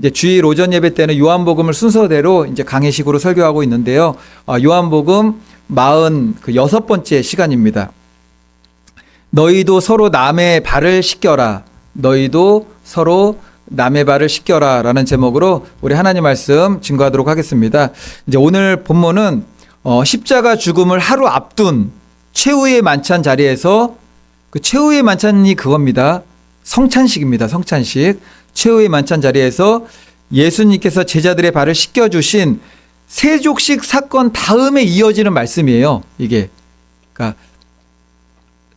이제 주일 오전 예배 때는 요한복음을 순서대로 이제 강의식으로 설교하고 있는데요. 요한복음 46번째 시간입니다. 너희도 서로 남의 발을 씻겨라. 너희도 서로 남의 발을 씻겨라 라는 제목으로 우리 하나님 말씀 증거하도록 하겠습니다. 이제 오늘 본문은 십자가 죽음을 하루 앞둔 최후의 만찬 자리에서 그 최후의 만찬이 그겁니다. 성찬식입니다. 성찬식. 최후의 만찬 자리에서 예수님께서 제자들의 발을 씻겨주신 세족식 사건 다음에 이어지는 말씀이에요. 이게. 그러니까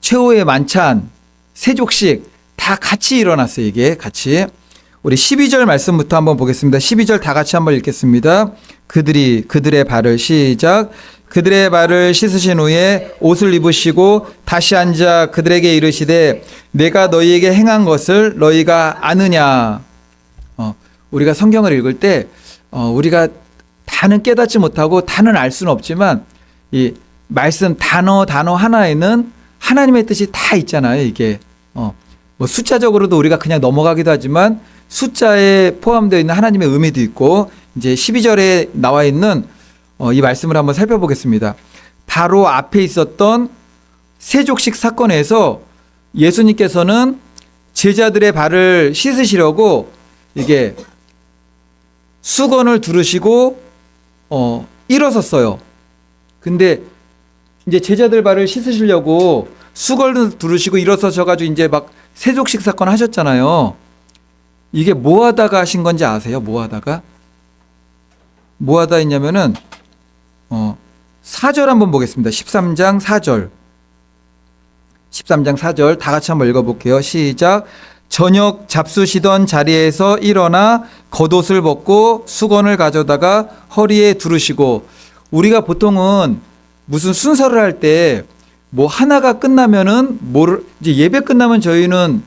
최후의 만찬, 세족식 다 같이 일어났어요. 이게 같이. 우리 12절 말씀부터 한번 보겠습니다. 12절 다 같이 한번 읽겠습니다. 그들의 발을 시작. 그들의 발을 씻으신 후에 옷을 입으시고 다시 앉아 그들에게 이르시되 내가 너희에게 행한 것을 너희가 아느냐. 우리가 성경을 읽을 때 우리가 다는 깨닫지 못하고 다는 알 수는 없지만 이 말씀 단어 하나에는 하나님의 뜻이 다 있잖아요. 이게 뭐 숫자적으로도 우리가 그냥 넘어가기도 하지만 숫자에 포함되어 있는 하나님의 의미도 있고 이제 12절에 나와 있는 이 말씀을 한번 살펴보겠습니다. 바로 앞에 있었던 세족식 사건에서 예수님께서는 제자들의 발을 씻으시려고 이게 수건을 두르시고 일어섰어요. 근데 이제 제자들 발을 씻으시려고 수건을 두르시고 일어서셔가지고 이제 막 세족식 사건 하셨잖아요. 이게 뭐 하다가 하신 건지 아세요? 뭐 하다가 했냐면은 4절 한번 보겠습니다. 13장 4절. 13장 4절 다 같이 한번 읽어볼게요. 시작. 저녁 잡수시던 자리에서 일어나 겉옷을 벗고 수건을 가져다가 허리에 두르시고, 우리가 보통은 무슨 순서를 할 때 뭐 하나가 끝나면은 이제 예배 끝나면 저희는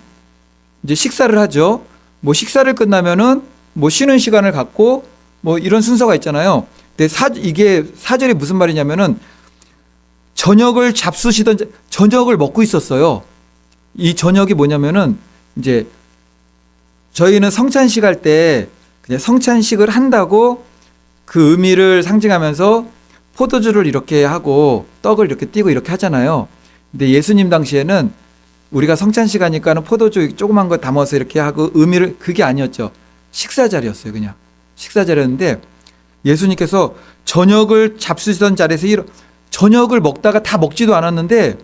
이제 식사를 하죠. 뭐 식사를 끝나면은 뭐 쉬는 시간을 갖고 뭐 이런 순서가 있잖아요. 근데 이게 4절이 무슨 말이냐면은 저녁을 먹고 있었어요. 이 저녁이 뭐냐면은 이제 저희는 성찬식 할 때 그냥 성찬식을 한다고 그 의미를 상징하면서 포도주를 이렇게 하고 떡을 이렇게 띄고 이렇게 하잖아요. 근데 예수님 당시에는 우리가 성찬식 하니까는 포도주 조그만 거 담아서 이렇게 하고 의미를, 그게 아니었죠. 식사 자리였어요. 그냥 식사 자리였는데 예수님께서 저녁을 잡수시던 자리에서 저녁을 먹다가 다 먹지도 않았는데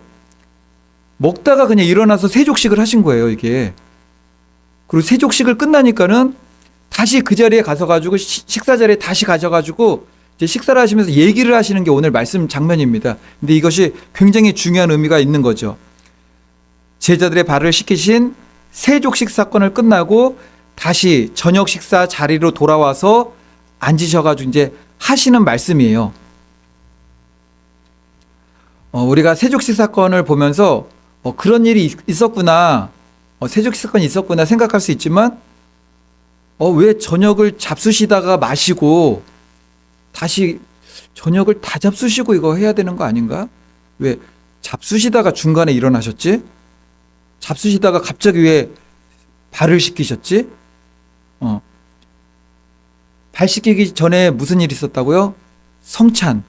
먹다가 그냥 일어나서 세족식을 하신 거예요. 이게. 그리고 세족식을 끝나니까는 다시 그 자리에 가서가지고 식사 자리에 다시 가셔가지고 이제 식사를 하시면서 얘기를 하시는 게 오늘 말씀 장면입니다. 근데 이것이 굉장히 중요한 의미가 있는 거죠. 제자들의 발을 씻기신 세족식 사건을 끝나고 다시 저녁 식사 자리로 돌아와서 앉으셔가지고 이제 하시는 말씀이에요. 우리가 세족식 사건을 보면서 그런 일이 있었구나, 세족식 사건이 있었구나 생각할 수 있지만 왜 저녁을 잡수시다가 마시고 다시 저녁을 다 잡수시고 이거 해야 되는 거 아닌가? 왜 잡수시다가 중간에 일어나셨지? 잡수시다가 갑자기 왜 발을 씻기셨지? 발 씻기기 전에 무슨 일이 있었다고요? 성찬이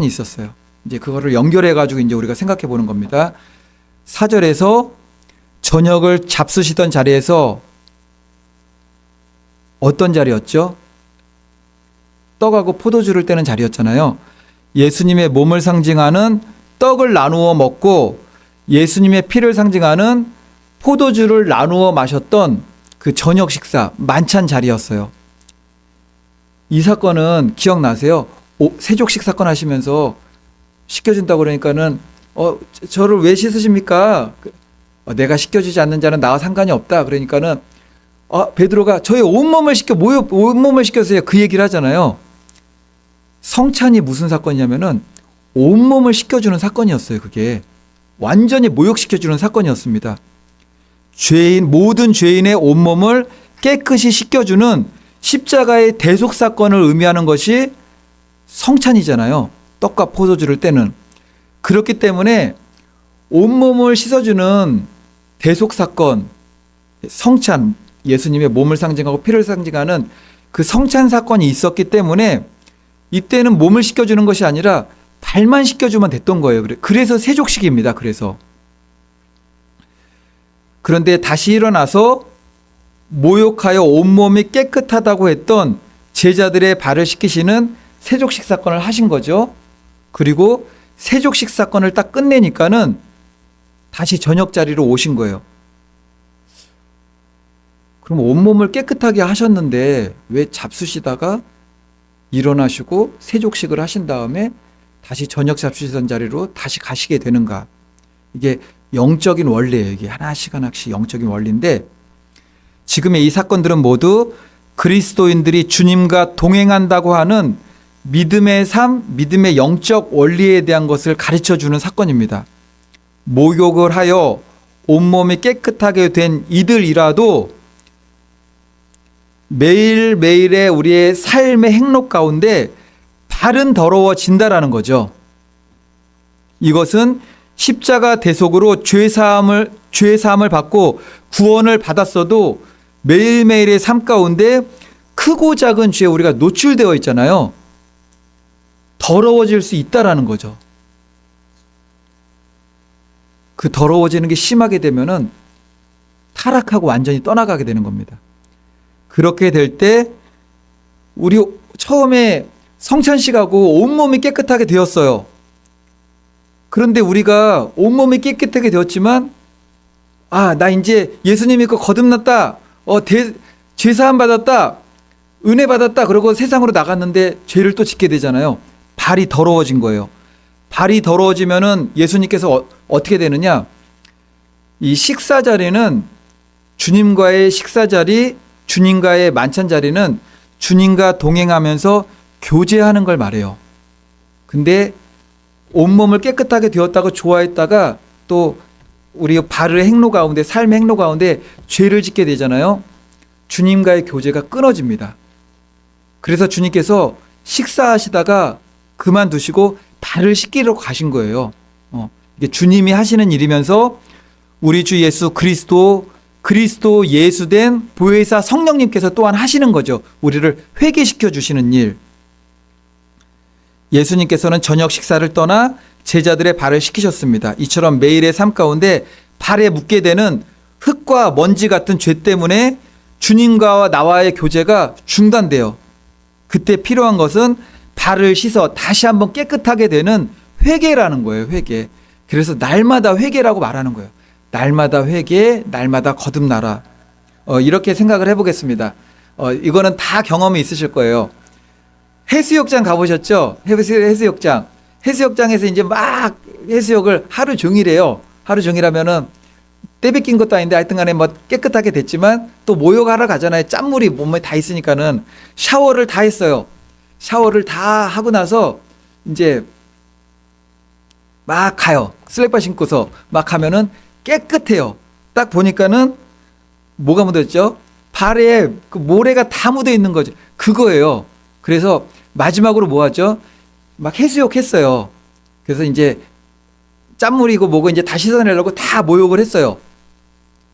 있었어요. 이제 그거를 연결해 가지고 이제 우리가 생각해 보는 겁니다. 4절에서 저녁을 잡수시던 자리에서 어떤 자리였죠? 떡하고 포도주를 떼는 자리였잖아요. 예수님의 몸을 상징하는 떡을 나누어 먹고 예수님의 피를 상징하는 포도주를 나누어 마셨던 그 저녁 식사, 만찬 자리였어요. 이 사건은 기억나세요? 세족식 사건 하시면서 씻겨준다고 그러니까는 저를 왜 씻으십니까? 내가 씻겨주지 않는 자는 나와 상관이 없다. 그러니까는 베드로가 저의 온몸을 씻겨서요. 그 얘기를 하잖아요. 성찬이 무슨 사건이냐면은 온몸을 씻겨주는 사건이었어요. 그게 완전히 모욕시켜주는 사건이었습니다. 모든 죄인의 온몸을 깨끗이 씻겨주는 십자가의 대속 사건을 의미하는 것이 성찬이잖아요. 떡과 포도주를 떼는. 그렇기 때문에 온몸을 씻어주는 대속 사건, 성찬, 예수님의 몸을 상징하고 피를 상징하는 그 성찬 사건이 있었기 때문에 이때는 몸을 씻겨주는 것이 아니라 발만 씻겨주면 됐던 거예요. 그래서 세족식입니다. 그런데 다시 일어나서 모욕하여 온몸이 깨끗하다고 했던 제자들의 발을 씻기시는 세족식 사건을 하신 거죠. 그리고 세족식 사건을 딱 끝내니까는 다시 저녁 자리로 오신 거예요. 그럼 온몸을 깨끗하게 하셨는데 왜 잡수시다가 일어나시고 세족식을 하신 다음에 다시 저녁 잡수시던 자리로 다시 가시게 되는가? 이게 영적인 원리예요. 이게 하나씩 영적인 원리인데, 지금의 이 사건들은 모두 그리스도인들이 주님과 동행한다고 하는 믿음의 삶, 믿음의 영적 원리에 대한 것을 가르쳐주는 사건입니다. 목욕을 하여 온몸이 깨끗하게 된 이들이라도 매일매일의 우리의 삶의 행록 가운데 발은 더러워진다라는 거죠. 이것은 십자가 대속으로 죄사함을 받고 구원을 받았어도 매일매일의 삶 가운데 크고 작은 죄에 우리가 노출되어 있잖아요. 더러워질 수 있다라는 거죠. 그 더러워지는 게 심하게 되면은 타락하고 완전히 떠나가게 되는 겁니다. 그렇게 될 때 우리 처음에 성찬식하고 온몸이 깨끗하게 되었어요. 그런데 우리가 온몸이 깨끗하게 되었지만, 나 이제 예수님 믿고 거듭났다, 죄사함 받았다, 은혜 받았다, 그러고 세상으로 나갔는데 죄를 또 짓게 되잖아요. 발이 더러워진 거예요. 발이 더러워지면은 예수님께서 어떻게 되느냐? 이 식사 자리는 주님과의 식사 자리, 주님과의 만찬 자리는 주님과 동행하면서 교제하는 걸 말해요. 근데 온몸을 깨끗하게 되었다고 좋아했다가 또 우리 발의 행로 가운데, 삶의 행로 가운데 죄를 짓게 되잖아요. 주님과의 교제가 끊어집니다. 그래서 주님께서 식사하시다가 그만두시고 발을 씻기러 가신 거예요. 이게 주님이 하시는 일이면서 우리 주 예수 그리스도 예수된 보혜사 성령님께서 또한 하시는 거죠. 우리를 회개시켜 주시는 일. 예수님께서는 저녁 식사를 떠나 제자들의 발을 씻기셨습니다. 이처럼 매일의 삶 가운데 발에 묻게 되는 흙과 먼지 같은 죄 때문에 주님과 나와의 교제가 중단돼요. 그때 필요한 것은 발을 씻어 다시 한번 깨끗하게 되는 회개라는 거예요. 회개. 그래서 날마다 회개라고 말하는 거예요. 날마다 회개, 날마다 거듭나라. 이렇게 생각을 해보겠습니다. 이거는 다 경험이 있으실 거예요. 해수욕장 가보셨죠? 해수욕장. 해수욕장에서 이제 막 해수욕을 하루 종일 해요. 하루 종일 하면은 때 뺏긴 것도 아닌데 하여튼 간에 뭐 깨끗하게 됐지만 또 목욕하러 가잖아요. 짠물이 몸에 다 있으니까는 샤워를 다 했어요. 샤워를 다 하고 나서 이제 막 가요. 슬리퍼 신고서 막 하면은 깨끗해요. 딱 보니까는 뭐가 묻었죠? 발에 그 모래가 다 묻어 있는 거죠. 그거예요. 그래서 마지막으로 뭐 하죠? 막 해수욕 했어요. 그래서 이제 짠물이고 뭐고 이제 다 씻어내려고 다 모욕을 했어요.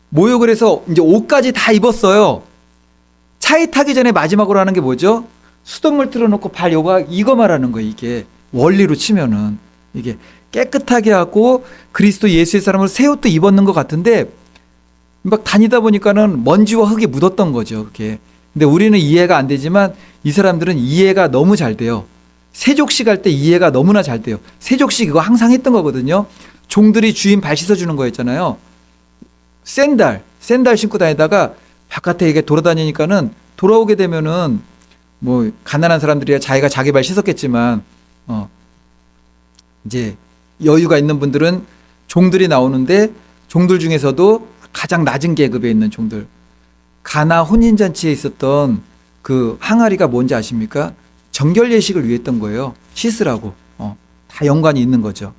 모욕을 해서 이제 옷까지 다 입었어요. 차에 타기 전에 마지막으로 하는 게 뭐죠? 수돗물 틀어놓고 발 이거 말하는 거예요. 이게 원리로 치면은 이게 깨끗하게 하고 그리스도 예수의 사람으로 새 옷도 입었는 것 같은데 막 다니다 보니까는 먼지와 흙이 묻었던 거죠. 그게. 근데 우리는 이해가 안 되지만 이 사람들은 이해가 너무 잘 돼요. 세족식 할 때 이해가 너무나 잘 돼요. 세족식 이거 항상 했던 거거든요. 종들이 주인 발 씻어주는 거였잖아요. 샌들 신고 다니다가 바깥에 이게 돌아다니니까는 돌아오게 되면은 뭐 가난한 사람들이야 자기가 자기 발 씻었겠지만 이제 여유가 있는 분들은 종들이 나오는데 종들 중에서도 가장 낮은 계급에 있는 종들, 가나 혼인잔치에 있었던 그 항아리가 뭔지 아십니까? 정결 예식을 위해 했던 거예요. 씻으라고. 다 연관이 있는 거죠.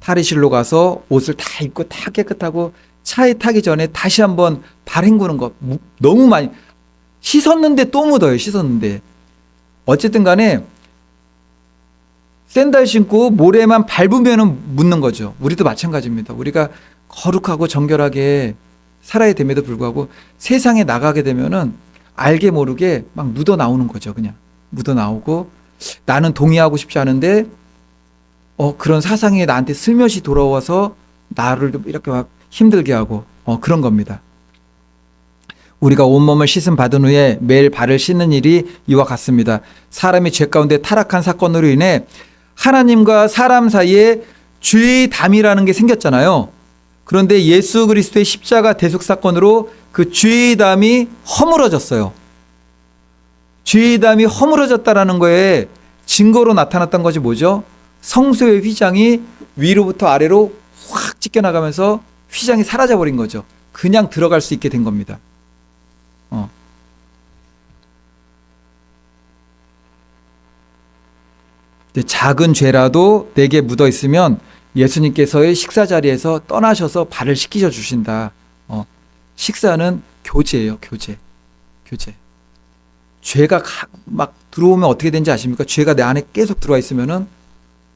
탈의실로 가서 옷을 다 입고 다 깨끗하고 차에 타기 전에 다시 한번 발 헹구는 거 너무 많이 씻었는데 또 묻어요. 씻었는데 어쨌든 간에 샌들 신고 모래만 밟으면 묻는 거죠. 우리도 마찬가지입니다. 우리가 거룩하고 정결하게 살아야 됨에도 불구하고 세상에 나가게 되면은 알게 모르게 막 묻어 나오는 거죠. 그냥 묻어 나오고 나는 동의하고 싶지 않은데 그런 사상이 나한테 슬며시 돌아와서 나를 이렇게 막 힘들게 하고 그런 겁니다. 우리가 온몸을 씻음 받은 후에 매일 발을 씻는 일이 이와 같습니다. 사람이 죄 가운데 타락한 사건으로 인해 하나님과 사람 사이에 죄의 담이라는 게 생겼잖아요. 그런데 예수 그리스도의 십자가 대속 사건으로 그 죄의 담이 허물어졌어요. 죄의 담이 허물어졌다라는 거에 증거로 나타났던 것이 뭐죠? 성소의 휘장이 위로부터 아래로 확 찢겨나가면서 휘장이 사라져버린 거죠. 그냥 들어갈 수 있게 된 겁니다. 작은 죄라도 내게 묻어 있으면 예수님께서의 식사 자리에서 떠나셔서 발을 씻기셔 주신다. 식사는 교제예요, 교제. 죄가 막 들어오면 어떻게 되는지 아십니까? 죄가 내 안에 계속 들어와 있으면은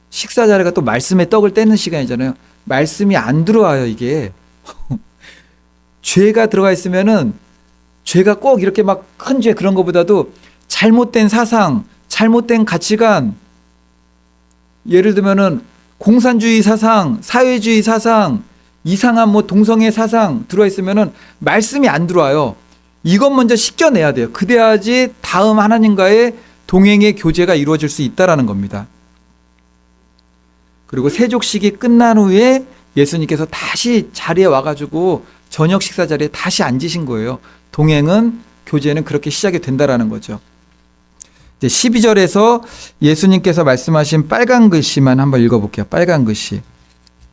식사 자리가 또 말씀의 떡을 떼는 시간이잖아요. 말씀이 안 들어와요, 이게. 죄가 들어가 있으면은 죄가 꼭 이렇게 막 큰 죄 그런 것보다도 잘못된 사상, 잘못된 가치관, 예를 들면은 공산주의 사상, 사회주의 사상, 이상한 동성애 사상 들어와 있으면은 말씀이 안 들어와요. 이것 먼저 씻겨내야 돼요. 그래야지 다음 하나님과의 동행의 교제가 이루어질 수 있다라는 겁니다. 그리고 세족식이 끝난 후에 예수님께서 다시 자리에 와가지고 저녁 식사 자리에 다시 앉으신 거예요. 동행은, 교제는 그렇게 시작이 된다라는 거죠. 이제 12절에서 예수님께서 말씀하신 빨간 글씨만 한번 읽어볼게요. 빨간 글씨.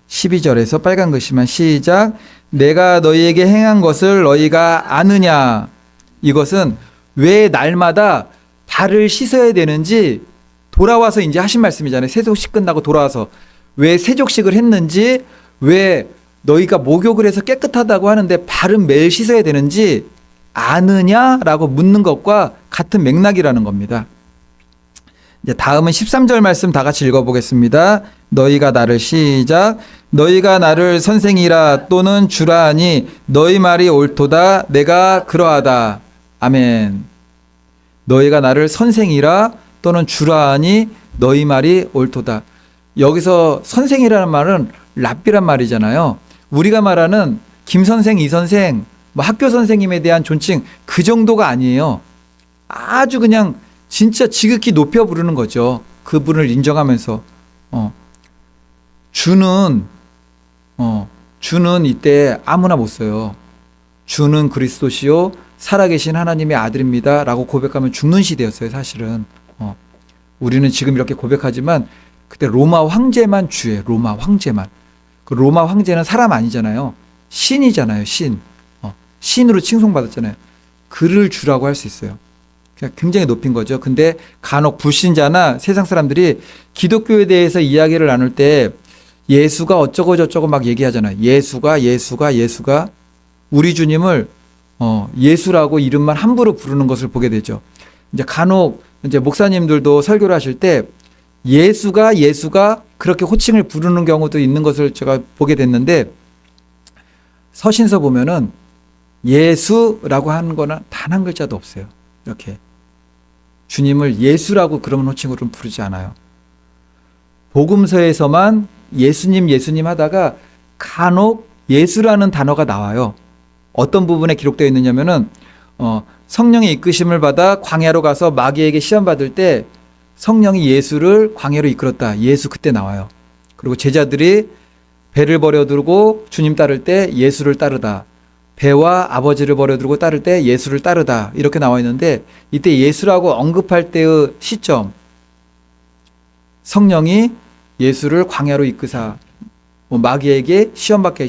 12절에서 빨간 글씨만 시작. 내가 너희에게 행한 것을 너희가 아느냐. 이것은 왜 날마다 발을 씻어야 되는지 돌아와서 이제 하신 말씀이잖아요. 세족식 끝나고 돌아와서 왜 세족식을 했는지, 왜 너희가 목욕을 해서 깨끗하다고 하는데 발은 매일 씻어야 되는지 아느냐라고 묻는 것과 같은 맥락이라는 겁니다. 이제 다음은 13절 말씀 다 같이 읽어보겠습니다. 너희가 나를 시작. 너희가 나를 선생이라 또는 주라 하니 너희 말이 옳도다. 내가 그러하다. 아멘. 너희가 나를 선생이라 또는 주라 하니 너희 말이 옳도다. 여기서 선생이라는 말은 랍비란 말이잖아요. 우리가 말하는 김 선생, 이 선생, 학교 선생님에 대한 존칭 그 정도가 아니에요. 아주 그냥 진짜 지극히 높여 부르는 거죠. 그분을 인정하면서. 주는 이때 아무나 못 써요. 주는 그리스도시요 살아계신 하나님의 아들입니다 라고 고백하면 죽는 시대였어요, 사실은. 우리는 지금 이렇게 고백하지만 그때 로마 황제만 주예요. 로마 황제만. 그 로마 황제는 사람 아니잖아요. 신이잖아요, 신. 신으로 칭송받았잖아요. 그를 주라고 할 수 있어요. 굉장히 높인 거죠. 근데 간혹 불신자나 세상 사람들이 기독교에 대해서 이야기를 나눌 때 예수가 어쩌고 저쩌고 막 얘기하잖아요. 예수가 우리 주님을 예수라고 이름만 함부로 부르는 것을 보게 되죠. 이제 간혹 이제 목사님들도 설교를 하실 때 예수가 그렇게 호칭을 부르는 경우도 있는 것을 제가 보게 됐는데, 서신서 보면은 예수라고 하는 거는 단 한 글자도 없어요. 이렇게 주님을 예수라고 그런 호칭으로는 부르지 않아요. 복음서에서만 예수님 하다가 간혹 예수라는 단어가 나와요. 어떤 부분에 기록되어 있느냐면은 성령의 이끄심을 받아 광야로 가서 마귀에게 시험 받을 때 성령이 예수를 광야로 이끌었다. 예수 그때 나와요. 그리고 제자들이 배를 버려두고 주님 따를 때 예수를 따르다. 배와 아버지를 버려두고 따를 때 예수를 따르다. 이렇게 나와 있는데, 이때 예수라고 언급할 때의 시점, 성령이 예수를 광야로 이끄사 마귀에게 시험받게,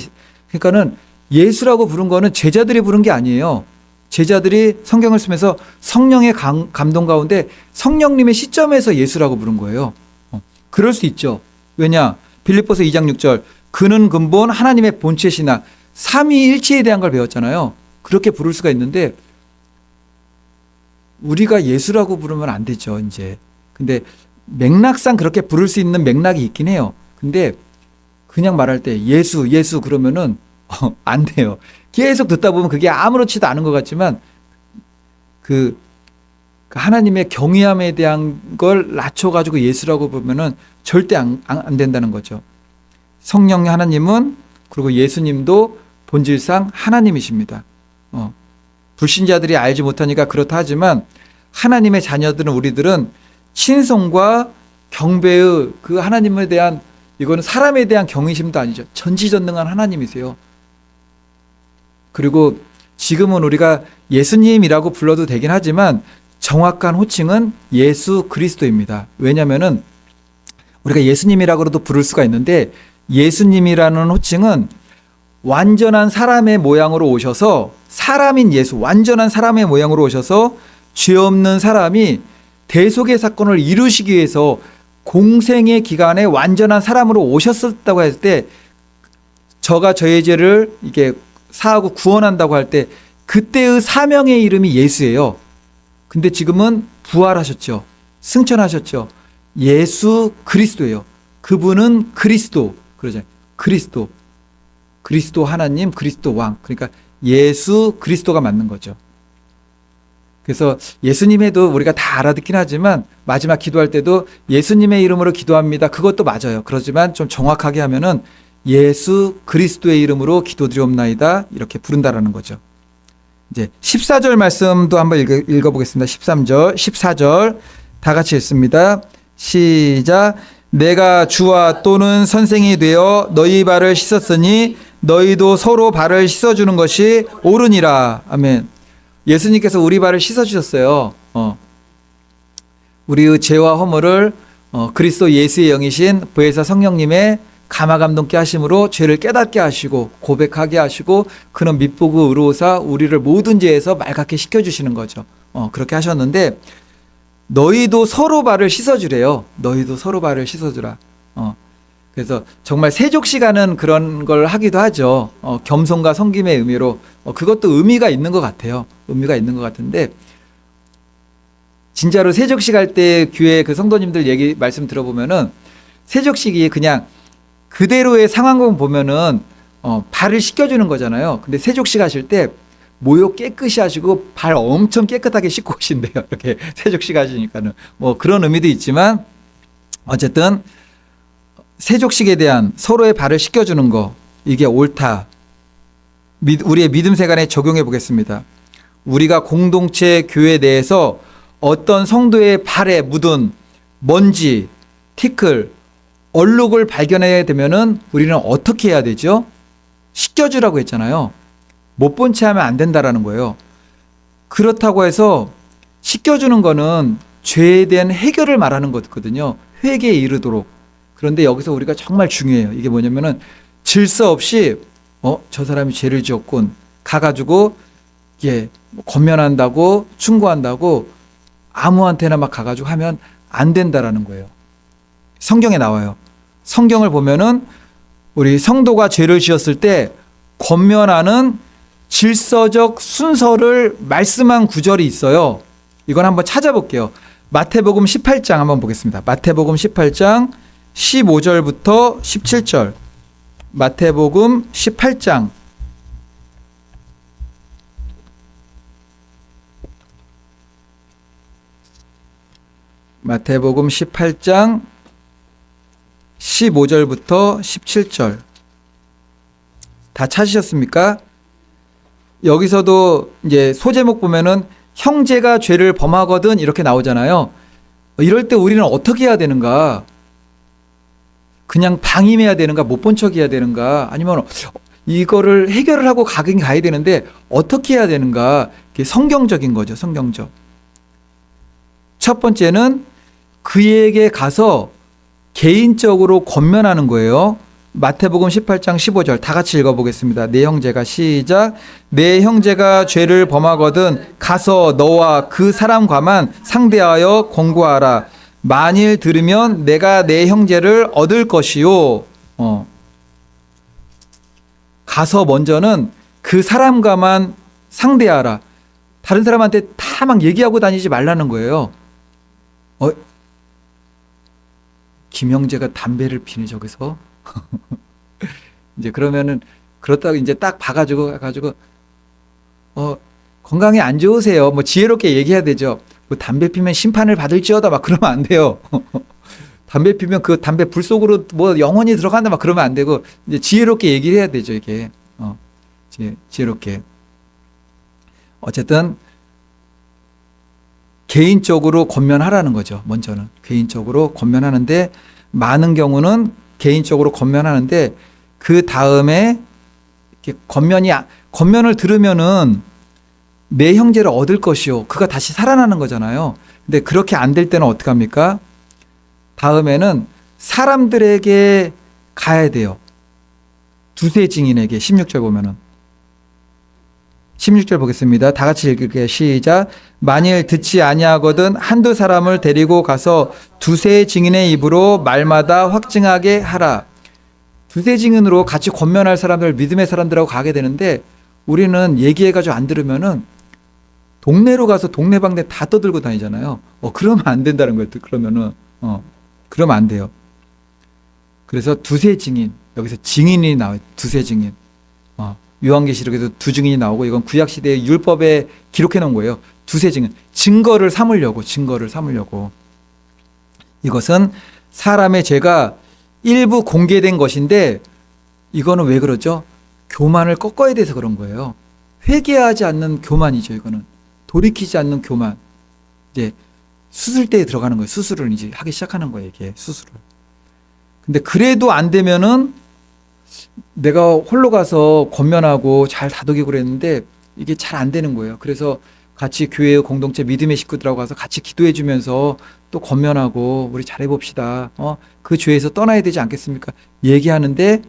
그러니까는 예수라고 부른 거는 제자들이 부른 게 아니에요. 제자들이 성경을 쓰면서 성령의 감동 가운데 성령님의 시점에서 예수라고 부른 거예요. 그럴 수 있죠. 왜냐? 빌립보서 2장 6절 그는 근본 하나님의 본체시나 삼위일체에 대한 걸 배웠잖아요. 그렇게 부를 수가 있는데 우리가 예수라고 부르면 안 되죠, 이제. 근데 맥락상 그렇게 부를 수 있는 맥락이 있긴 해요. 근데 그냥 말할 때 예수 그러면은 안 돼요. 계속 듣다 보면 그게 아무렇지도 않은 것 같지만 그 하나님의 경외함에 대한 걸 낮춰가지고 예수라고 보면은 절대 안 된다는 거죠. 성령 하나님은 그리고 예수님도 본질상 하나님이십니다. 불신자들이 알지 못하니까 그렇다 하지만 하나님의 자녀들은 우리들은 친송과 경배의 그 하나님에 대한 이거는 사람에 대한 경외심도 아니죠. 전지전능한 하나님이세요. 그리고 지금은 우리가 예수님이라고 불러도 되긴 하지만 정확한 호칭은 예수 그리스도입니다. 왜냐하면은 우리가 예수님이라고도 부를 수가 있는데 예수님이라는 호칭은 완전한 사람의 모양으로 오셔서 사람인 예수, 완전한 사람의 모양으로 오셔서 죄 없는 사람이 대속의 사건을 이루시기 위해서 공생의 기간에 완전한 사람으로 오셨었다고 했을 때 저가 저의 죄를 이게 사하고 구원한다고 할 때 그때의 사명의 이름이 예수예요. 근데 지금은 부활하셨죠. 승천하셨죠. 예수 그리스도예요. 그분은 그리스도. 그러잖아요. 그리스도. 그리스도 하나님, 그리스도 왕. 그러니까 예수 그리스도가 맞는 거죠. 그래서 예수님에도 우리가 다 알아듣긴 하지만 마지막 기도할 때도 예수님의 이름으로 기도합니다. 그것도 맞아요. 그렇지만 좀 정확하게 하면은 예수 그리스도의 이름으로 기도드리옵나이다 이렇게 부른다라는 거죠. 이제 14절 말씀도 한번 읽어보겠습니다. 13절, 14절 다 같이 읽습니다. 시작. 내가 주와 또는 선생이 되어 너희 발을 씻었으니 너희도 서로 발을 씻어주는 것이 옳으니라. 아멘. 예수님께서 우리 발을 씻어주셨어요. 우리의 죄와 허물을 그리스도 예수의 영이신 보혜사 성령님의 감화감동케 하심으로 죄를 깨닫게 하시고 고백하게 하시고 그는 밑보고 의로우사 우리를 모든 죄에서 맑게 시켜주시는 거죠. 그렇게 하셨는데 너희도 서로 발을 씻어주래요. 너희도 서로 발을 씻어주라. 그래서 정말 세족시가는 그런 걸 하기도 하죠. 겸손과 섬김의 의미로 그것도 의미가 있는 것 같아요. 의미가 있는 것 같은데 진짜로 세족식 할 때 교회 그 성도님들 얘기 말씀 들어보면은 세족식이 그냥 그대로의 상황만 보면은 발을 씻겨주는 거잖아요. 근데 세족식 하실 때 모욕 깨끗이 하시고 발 엄청 깨끗하게 씻고 오신대요. 이렇게 세족식 하시니까는 뭐 그런 의미도 있지만 어쨌든 세족식에 대한 서로의 발을 씻겨주는 거 이게 옳다. 우리의 믿음 세간에 적용해 보겠습니다. 우리가 공동체 교회 내에서 어떤 성도의 발에 묻은 먼지, 티끌, 얼룩을 발견해야 되면은 우리는 어떻게 해야 되죠? 씻겨주라고 했잖아요. 못 본 채 하면 안 된다라는 거예요. 그렇다고 해서 씻겨주는 거는 죄에 대한 해결을 말하는 거거든요. 회개에 이르도록. 그런데 여기서 우리가 정말 중요해요. 이게 뭐냐면은 질서 없이 저 사람이 죄를 지었군 가가지고 예, 권면한다고 충고한다고 아무한테나 막 가가지고 하면 안 된다라는 거예요. 성경에 나와요. 성경을 보면은 우리 성도가 죄를 지었을 때 권면하는 질서적 순서를 말씀한 구절이 있어요. 이건 한번 찾아볼게요. 마태복음 18장 한번 보겠습니다. 마태복음 18장 15절부터 17절. 마태복음 18장 마태복음 18장 15절부터 17절. 다 찾으셨습니까? 여기서도 이제 소제목 보면은 형제가 죄를 범하거든 이렇게 나오잖아요. 이럴 때 우리는 어떻게 해야 되는가? 그냥 방임해야 되는가? 못 본 척 해야 되는가? 아니면 이거를 해결을 하고 가긴 가야 되는데 어떻게 해야 되는가? 이게 성경적인 거죠. 성경적. 첫 번째는 그에게 가서 개인적으로 권면하는 거예요. 마태복음 18장 15절 다 같이 읽어보겠습니다. 내 형제가 시작. 내 형제가 죄를 범하거든 가서 너와 그 사람과만 상대하여 권고하라. 만일 들으면 내가 내 형제를 얻을 것이요. 가서 먼저는 그 사람과만 상대하라. 다른 사람한테 다 막 얘기하고 다니지 말라는 거예요. 김 형제가 담배를 피네 저기서. 이제 그러면은 그렇다고 이제 딱 봐가지고 건강에 안 좋으세요. 뭐 지혜롭게 얘기해야 되죠. 뭐 담배 피면 심판을 받을지어다 막 그러면 안 돼요. 담배 피면 그 담배 불 속으로 뭐 영혼이 들어간다 막 그러면 안 되고 이제 지혜롭게 얘기를 해야 되죠. 이게 지혜롭게. 어쨌든 개인적으로 권면하라는 거죠. 먼저는 개인적으로 권면하는데 많은 경우는 개인적으로 권면하는데 그 다음에 이렇게 권면을 들으면은 내 형제를 얻을 것이요. 그가 다시 살아나는 거잖아요. 근데 그렇게 안 될 때는 어떻게 합니까? 다음에는 사람들에게 가야 돼요. 두세 증인에게 16절 보면은 16절 보겠습니다. 다 같이 읽을게요. 시작. 만일 듣지 아니하거든 한두 사람을 데리고 가서 두세 증인의 입으로 말마다 확증하게 하라. 두세 증인으로 같이 권면할 사람들, 믿음의 사람들하고 가게 되는데 우리는 얘기해가지고 안 들으면은 동네로 가서 동네방네 다 떠들고 다니잖아요. 그러면 안 된다는 거예요. 그러면은 그러면 안 돼요. 그래서 두세 증인, 여기서 증인이 나와요. 두세 증인. 요한계시록에도 두 증인이 나오고 이건 구약시대의 율법에 기록해 놓은 거예요. 두세 증인. 증거를 삼으려고. 이것은 사람의 죄가 일부 공개된 것인데 이거는 왜 그러죠? 교만을 꺾어야 돼서 그런 거예요. 회개하지 않는 교만이죠. 이거는. 돌이키지 않는 교만. 이제 수술대에 들어가는 거예요. 수술을 이제 하기 시작하는 거예요. 이게 수술을. 근데 그래도 안 되면은 내가 홀로 가서 권면하고 잘 다독이고 그랬는데 이게 잘 안 되는 거예요. 그래서 같이 교회의 공동체 믿음의 식구들하고 가서 같이 기도해 주면서 또 권면하고 우리 잘해 봅시다. 그 죄에서 떠나야 되지 않겠습니까? 얘기하는데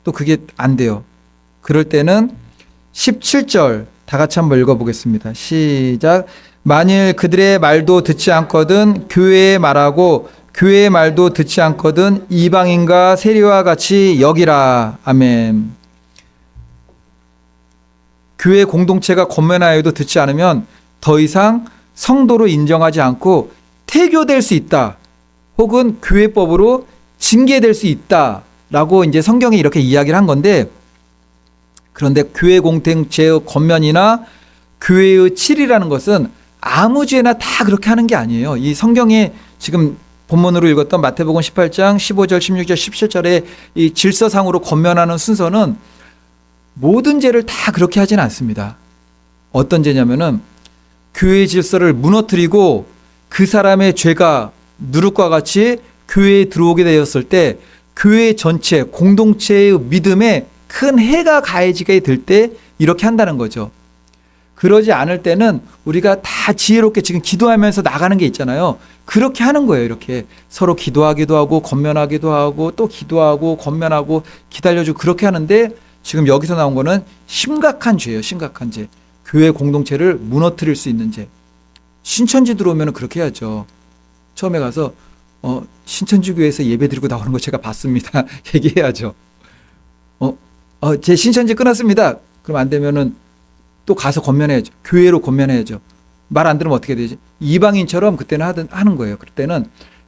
또 그게 안 돼요. 그럴 때는 17절 다 같이 한번 읽어보겠습니다. 시작. 만일 그들의 말도 듣지 않거든 교회의 말하고 교회의 말도 듣지 않거든 이방인과 세리와 같이 여기라. 아멘. 교회 공동체가 권면하여도 듣지 않으면 더 이상 성도로 인정하지 않고 퇴교될 수 있다. 혹은 교회법으로 징계될 수 있다라고 이제 성경이 이렇게 이야기를 한 건데, 그런데 교회 공동체의 권면이나 교회의 칠이라는 것은 아무 죄나 다 그렇게 하는 게 아니에요. 이 성경에 지금 본문으로 읽었던 마태복음 18장 15절, 16절, 17절의 이 질서상으로 권면하는 순서는 모든 죄를 다 그렇게 하지는 않습니다. 어떤 죄냐면은 교회 질서를 무너뜨리고 그 사람의 죄가 누룩과 같이 교회에 들어오게 되었을 때 교회 전체 공동체의 믿음에 큰 해가 가해지게 될 때 이렇게 한다는 거죠. 그러지 않을 때는 우리가 다 지혜롭게 지금 기도하면서 나가는 게 있잖아요. 그렇게 하는 거예요. 이렇게 서로 기도하기도 하고 권면하기도 하고 또 기도하고 권면하고 기다려주고 그렇게 하는데, 지금 여기서 나온 거는 심각한 죄예요. 심각한 죄. 교회 공동체를 무너뜨릴 수 있는 죄. 신천지 들어오면 그렇게 해야죠. 처음에 가서 신천지 교회에서 예배 드리고 나오는 거 제가 봤습니다. 얘기해야죠. 제 신천지 끊었습니다. 그럼 안 되면은 또 가서 권면해야죠. 교회로 권면해야죠. 말 안 들으면 어떻게 되지? 이방인처럼 그때는 하는 거예요. 그때는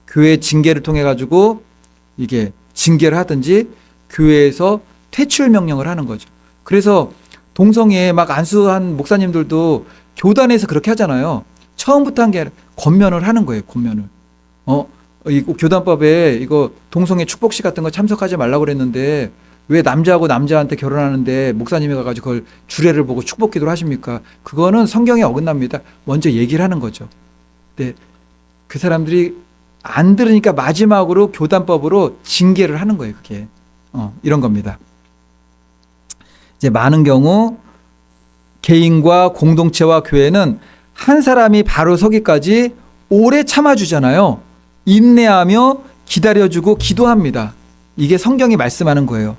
교회 징계를 통해 가지고 이게 징계를 하든지 교회에서 퇴출 명령을 하는 거죠. 그래서 동성애에 막 안수한 목사님들도 교단에서 그렇게 하잖아요. 처음부터 한 게 아니라 권면을 하는 거예요. 권면을. 이거 교단법에 이거 동성애 축복식 같은 거 참석하지 말라고 그랬는데 왜 남자하고 남자한테 결혼하는데 목사님이 가가지고 그걸 주례를 보고 축복 기도를 하십니까? 그거는 성경에 어긋납니다. 먼저 얘기를 하는 거죠. 근데 그 사람들이 안 들으니까 마지막으로 교단법으로 징계를 하는 거예요. 그게. 이런 겁니다. 이제 많은 경우 개인과 공동체와 교회는 한 사람이 바로 서기까지 오래 참아주잖아요. 인내하며 기다려주고 기도합니다. 이게 성경이 말씀하는 거예요.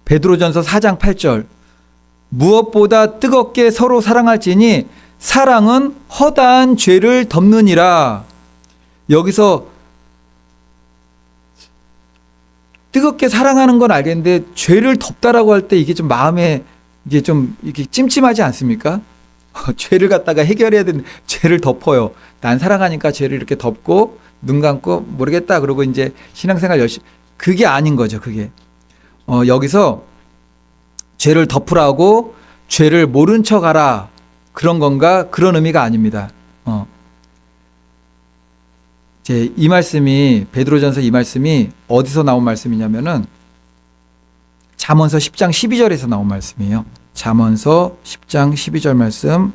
베드로전서 4장 8절. 무엇보다 뜨겁게 서로 사랑할지니 사랑은 허다한 죄를 덮느니라. 여기서 뜨겁게 사랑하는 건 알겠는데 죄를 덮다라고 할 때 이게 좀 마음에 이게 찜찜하지 않습니까? 죄를 갖다가 해결해야 되는데 죄를 덮어요. 난 사랑하니까 죄를 이렇게 덮고 눈 감고 모르겠다 그러고 이제 신앙생활 열심히, 그게 아닌 거죠. 그게 여기서 죄를 덮으라고 죄를 모른 척하라 그런 건가? 그런 의미가 아닙니다. 이제 이 말씀이 베드로전서 이 말씀이 어디서 나온 말씀이냐면은 잠언서 10장 12절에서 나온 말씀이에요. 잠언서 10장 12절 말씀.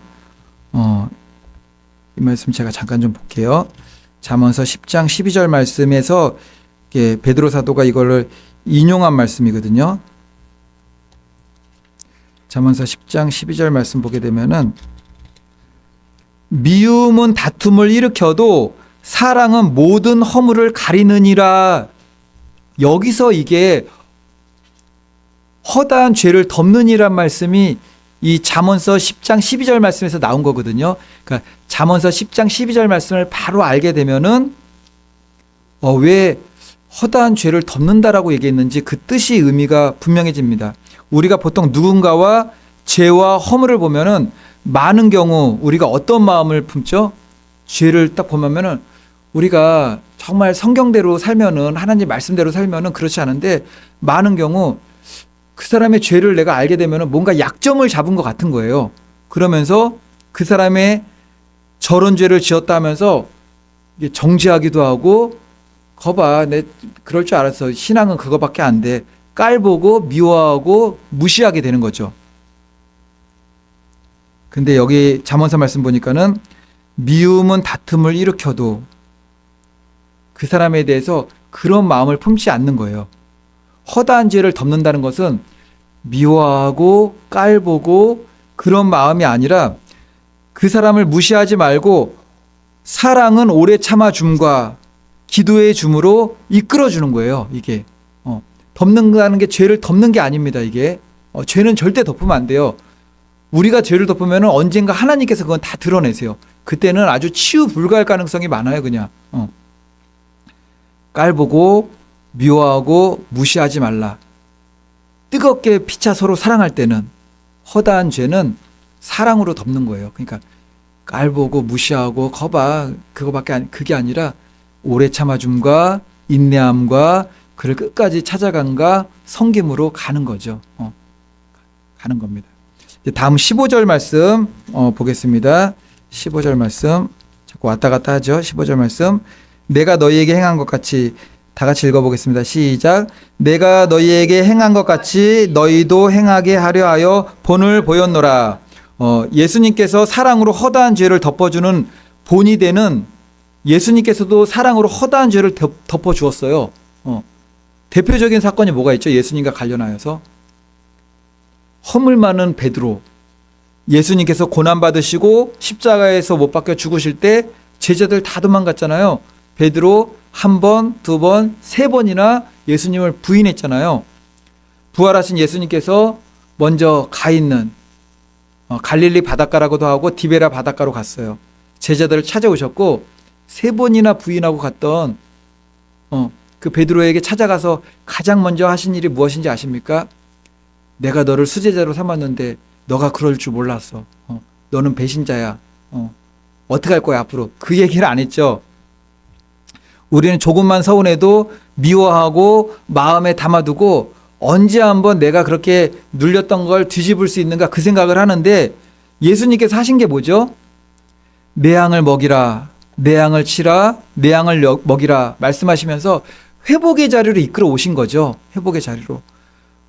이 말씀 제가 잠깐 좀 볼게요. 잠언서 10장 12절 말씀에서 베드로 사도가 이거를 인용한 말씀이거든요. 잠언서 10장 12절 말씀 보게 되면은 미움은 다툼을 일으켜도 사랑은 모든 허물을 가리느니라. 여기서 이게 허다한 죄를 덮느니란 말씀이 이 잠언서 10장 12절 말씀에서 나온 거거든요. 그러니까 잠언서 10장 12절 말씀을 바로 알게 되면은 왜 허다한 죄를 덮는다라고 얘기했는지 그 뜻이 의미가 분명해집니다. 우리가 보통 누군가와 죄와 허물을 보면은 많은 경우 우리가 어떤 마음을 품죠? 죄를 딱 보면은 우리가 정말 성경대로 살면은 하나님 말씀대로 살면은 그렇지 않은데 많은 경우 그 사람의 죄를 내가 알게 되면은 뭔가 약점을 잡은 것 같은 거예요. 그러면서 그 사람의 저런 죄를 지었다 하면서 정죄하기도 하고 거봐 내 그럴 줄 알았어. 신앙은 그거밖에 안 돼. 깔보고 미워하고 무시하게 되는 거죠. 근데 여기 잠언서 말씀 보니까는 미움은 다툼을 일으켜도 그 사람에 대해서 그런 마음을 품지 않는 거예요. 허다한 죄를 덮는다는 것은 미워하고 깔보고 그런 마음이 아니라 그 사람을 무시하지 말고 사랑은 오래 참아줌과 기도의 줌으로 이끌어주는 거예요. 이게 덮는다는 게 죄를 덮는 게 아닙니다. 이게 죄는 절대 덮으면 안 돼요. 우리가 죄를 덮으면 언젠가 하나님께서 그건 다 드러내세요. 그때는 아주 치유 불가할 가능성이 많아요. 그냥 깔보고 미워하고 무시하지 말라. 뜨겁게 피차 서로 사랑할 때는 허다한 죄는 사랑으로 덮는 거예요. 그러니까 깔보고 무시하고 거봐 그거밖에 그게 아니라 오래 참아줌과 인내함과 그를 끝까지 찾아간가 섬김으로 가는 거죠. 가는 겁니다. 다음 15절 말씀 보겠습니다. 15절 말씀 자꾸 왔다 갔다 하죠. 15절 말씀 내가 너희에게 행한 것 같이 다 같이 읽어보겠습니다. 시작. 내가 너희에게 행한 것 같이 너희도 행하게 하려 하여 본을 보였노라. 예수님께서 사랑으로 허다한 죄를 덮어주는 본이 되는 예수님께서도 사랑으로 허다한 죄를 덮어주었어요. 대표적인 사건이 뭐가 있죠? 예수님과 관련하여서 허물 많은 베드로, 예수님께서 고난받으시고 십자가에서 못 박혀 죽으실 때 제자들 다 도망갔잖아요. 베드로 한 번, 두 번, 세 번이나 예수님을 부인했잖아요. 부활하신 예수님께서 먼저 가 있는 갈릴리 바닷가라고도 하고 디베라 바닷가로 갔어요. 제자들을 찾아오셨고 세 번이나 부인하고 갔던 그 베드로에게 찾아가서 가장 먼저 하신 일이 무엇인지 아십니까? 내가 너를 수제자로 삼았는데 너가 그럴 줄 몰랐어. 너는 배신자야. 어떻게 할 거야 앞으로? 그 얘기를 안 했죠. 우리는 조금만 서운해도 미워하고 마음에 담아두고 언제 한번 내가 그렇게 눌렸던 걸 뒤집을 수 있는가 그 생각을 하는데 예수님께서 하신 게 뭐죠? 내 양을 먹이라, 내 양을 치라, 내 양을 먹이라 말씀하시면서 회복의 자리로 이끌어 오신 거죠. 회복의 자리로.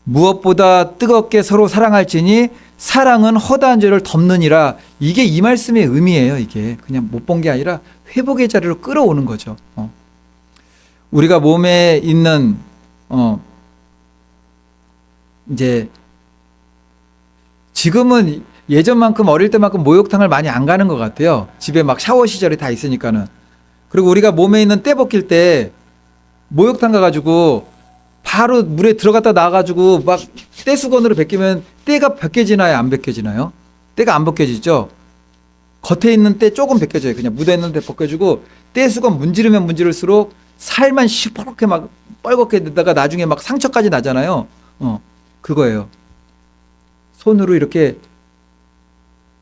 무엇보다 뜨겁게 서로 사랑할지니 사랑은 허다한 죄를 덮느니라. 이게 이 말씀의 의미예요. 이게 그냥 못 본 게 아니라 회복의 자리로 끌어오는 거죠. 우리가 몸에 있는 이제 지금은 예전만큼 어릴 때만큼 목욕탕을 많이 안 가는 것 같아요. 집에 막 샤워 시절이 다 있으니까는. 그리고 우리가 몸에 있는 때 벗길 때 목욕탕 가가지고 바로 물에 들어갔다 나와가지고 막 떼수건으로 벗기면 때가 벗겨지나요? 안 벗겨지나요? 때가 안 벗겨지죠? 겉에 있는 때 조금 벗겨져요. 그냥 묻어 있는 데 벗겨주고 떼수건 문지르면 문지를수록 살만 시퍼렇게 막 뻘겋게 되다가 나중에 막 상처까지 나잖아요. 그거예요. 손으로 이렇게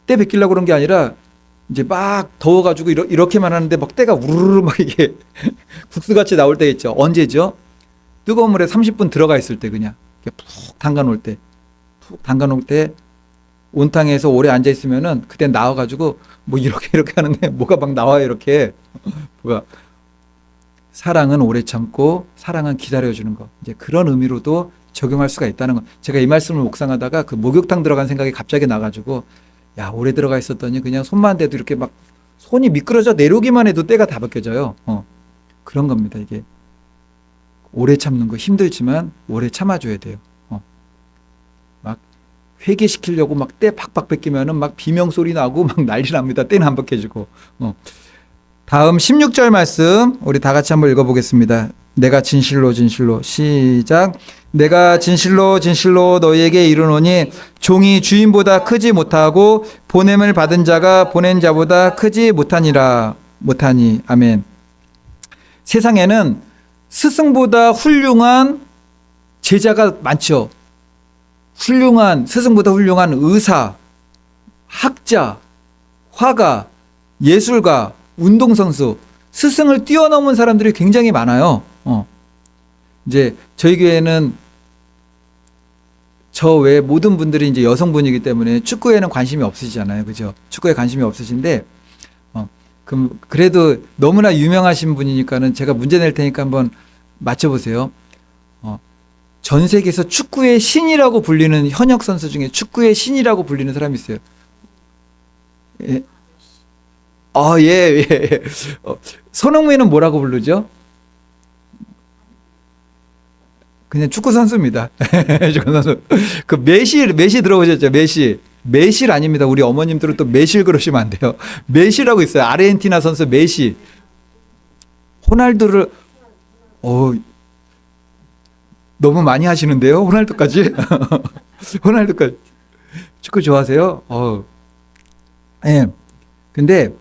때 벗기려고 그런 게 아니라 이제 막 더워가지고 이렇게만 하는데 막 때가 우르르 막 이게 국수같이 나올 때 있죠. 언제죠? 뜨거운 물에 30분 들어가 있을 때 그냥 푹 담가 놓을 때 푹 담가놓을 때 온탕에서 오래 앉아 있으면은 그때 나와가지고 뭐 이렇게 하는데 뭐가 막 나와요 이렇게. 뭐가 사랑은 오래 참고 사랑은 기다려주는 거. 이제 그런 의미로도 적용할 수가 있다는 거. 제가 이 말씀을 묵상하다가 그 목욕탕 들어간 생각이 갑자기 나가지고 야 오래 들어가 있었더니 그냥 손만 대도 이렇게 막 손이 미끄러져 내려오기만 해도 때가 다 벗겨져요. 그런 겁니다 이게. 오래 참는 거 힘들지만 오래 참아줘야 돼요. 막 회개시키려고 막 때 팍팍 뺏기면은 막 비명 소리 나고 막 난리 납니다. 때는 안 벗겨지고. 다음 16절 말씀 우리 다 같이 한번 읽어보겠습니다. 내가 진실로 진실로 시작. 내가 진실로 진실로 너희에게 이르노니 종이 주인보다 크지 못하고 보냄을 받은 자가 보낸 자보다 크지 못하니 아멘. 세상에는 스승보다 훌륭한 제자가 많죠. 스승보다 훌륭한 의사, 학자, 화가, 예술가, 운동선수, 스승을 뛰어넘은 사람들이 굉장히 많아요. 이제 저희 교회는 저 외 모든 분들이 이제 여성분이기 때문에 축구에는 관심이 없으시잖아요. 그죠? 축구에 관심이 없으신데, 그럼 그래도 너무나 유명하신 분이니까는 제가 문제 낼 테니까 한번 맞춰보세요. 전 세계에서 축구의 신이라고 불리는 현역 선수 중에 축구의 신이라고 불리는 사람이 있어요. 예. 예. 손흥민은 뭐라고 부르죠? 그냥 축구 선수입니다. 축구 선수. 그 메시 들어보셨죠? 메실 아닙니다. 우리 어머님들은 또 메실 그러시면 안 돼요. 메시라고 있어요. 아르헨티나 선수 메시. 호날두를 너무 많이 하시는데요. 호날두까지. 호날두까지. 축구 좋아하세요? 예. 근데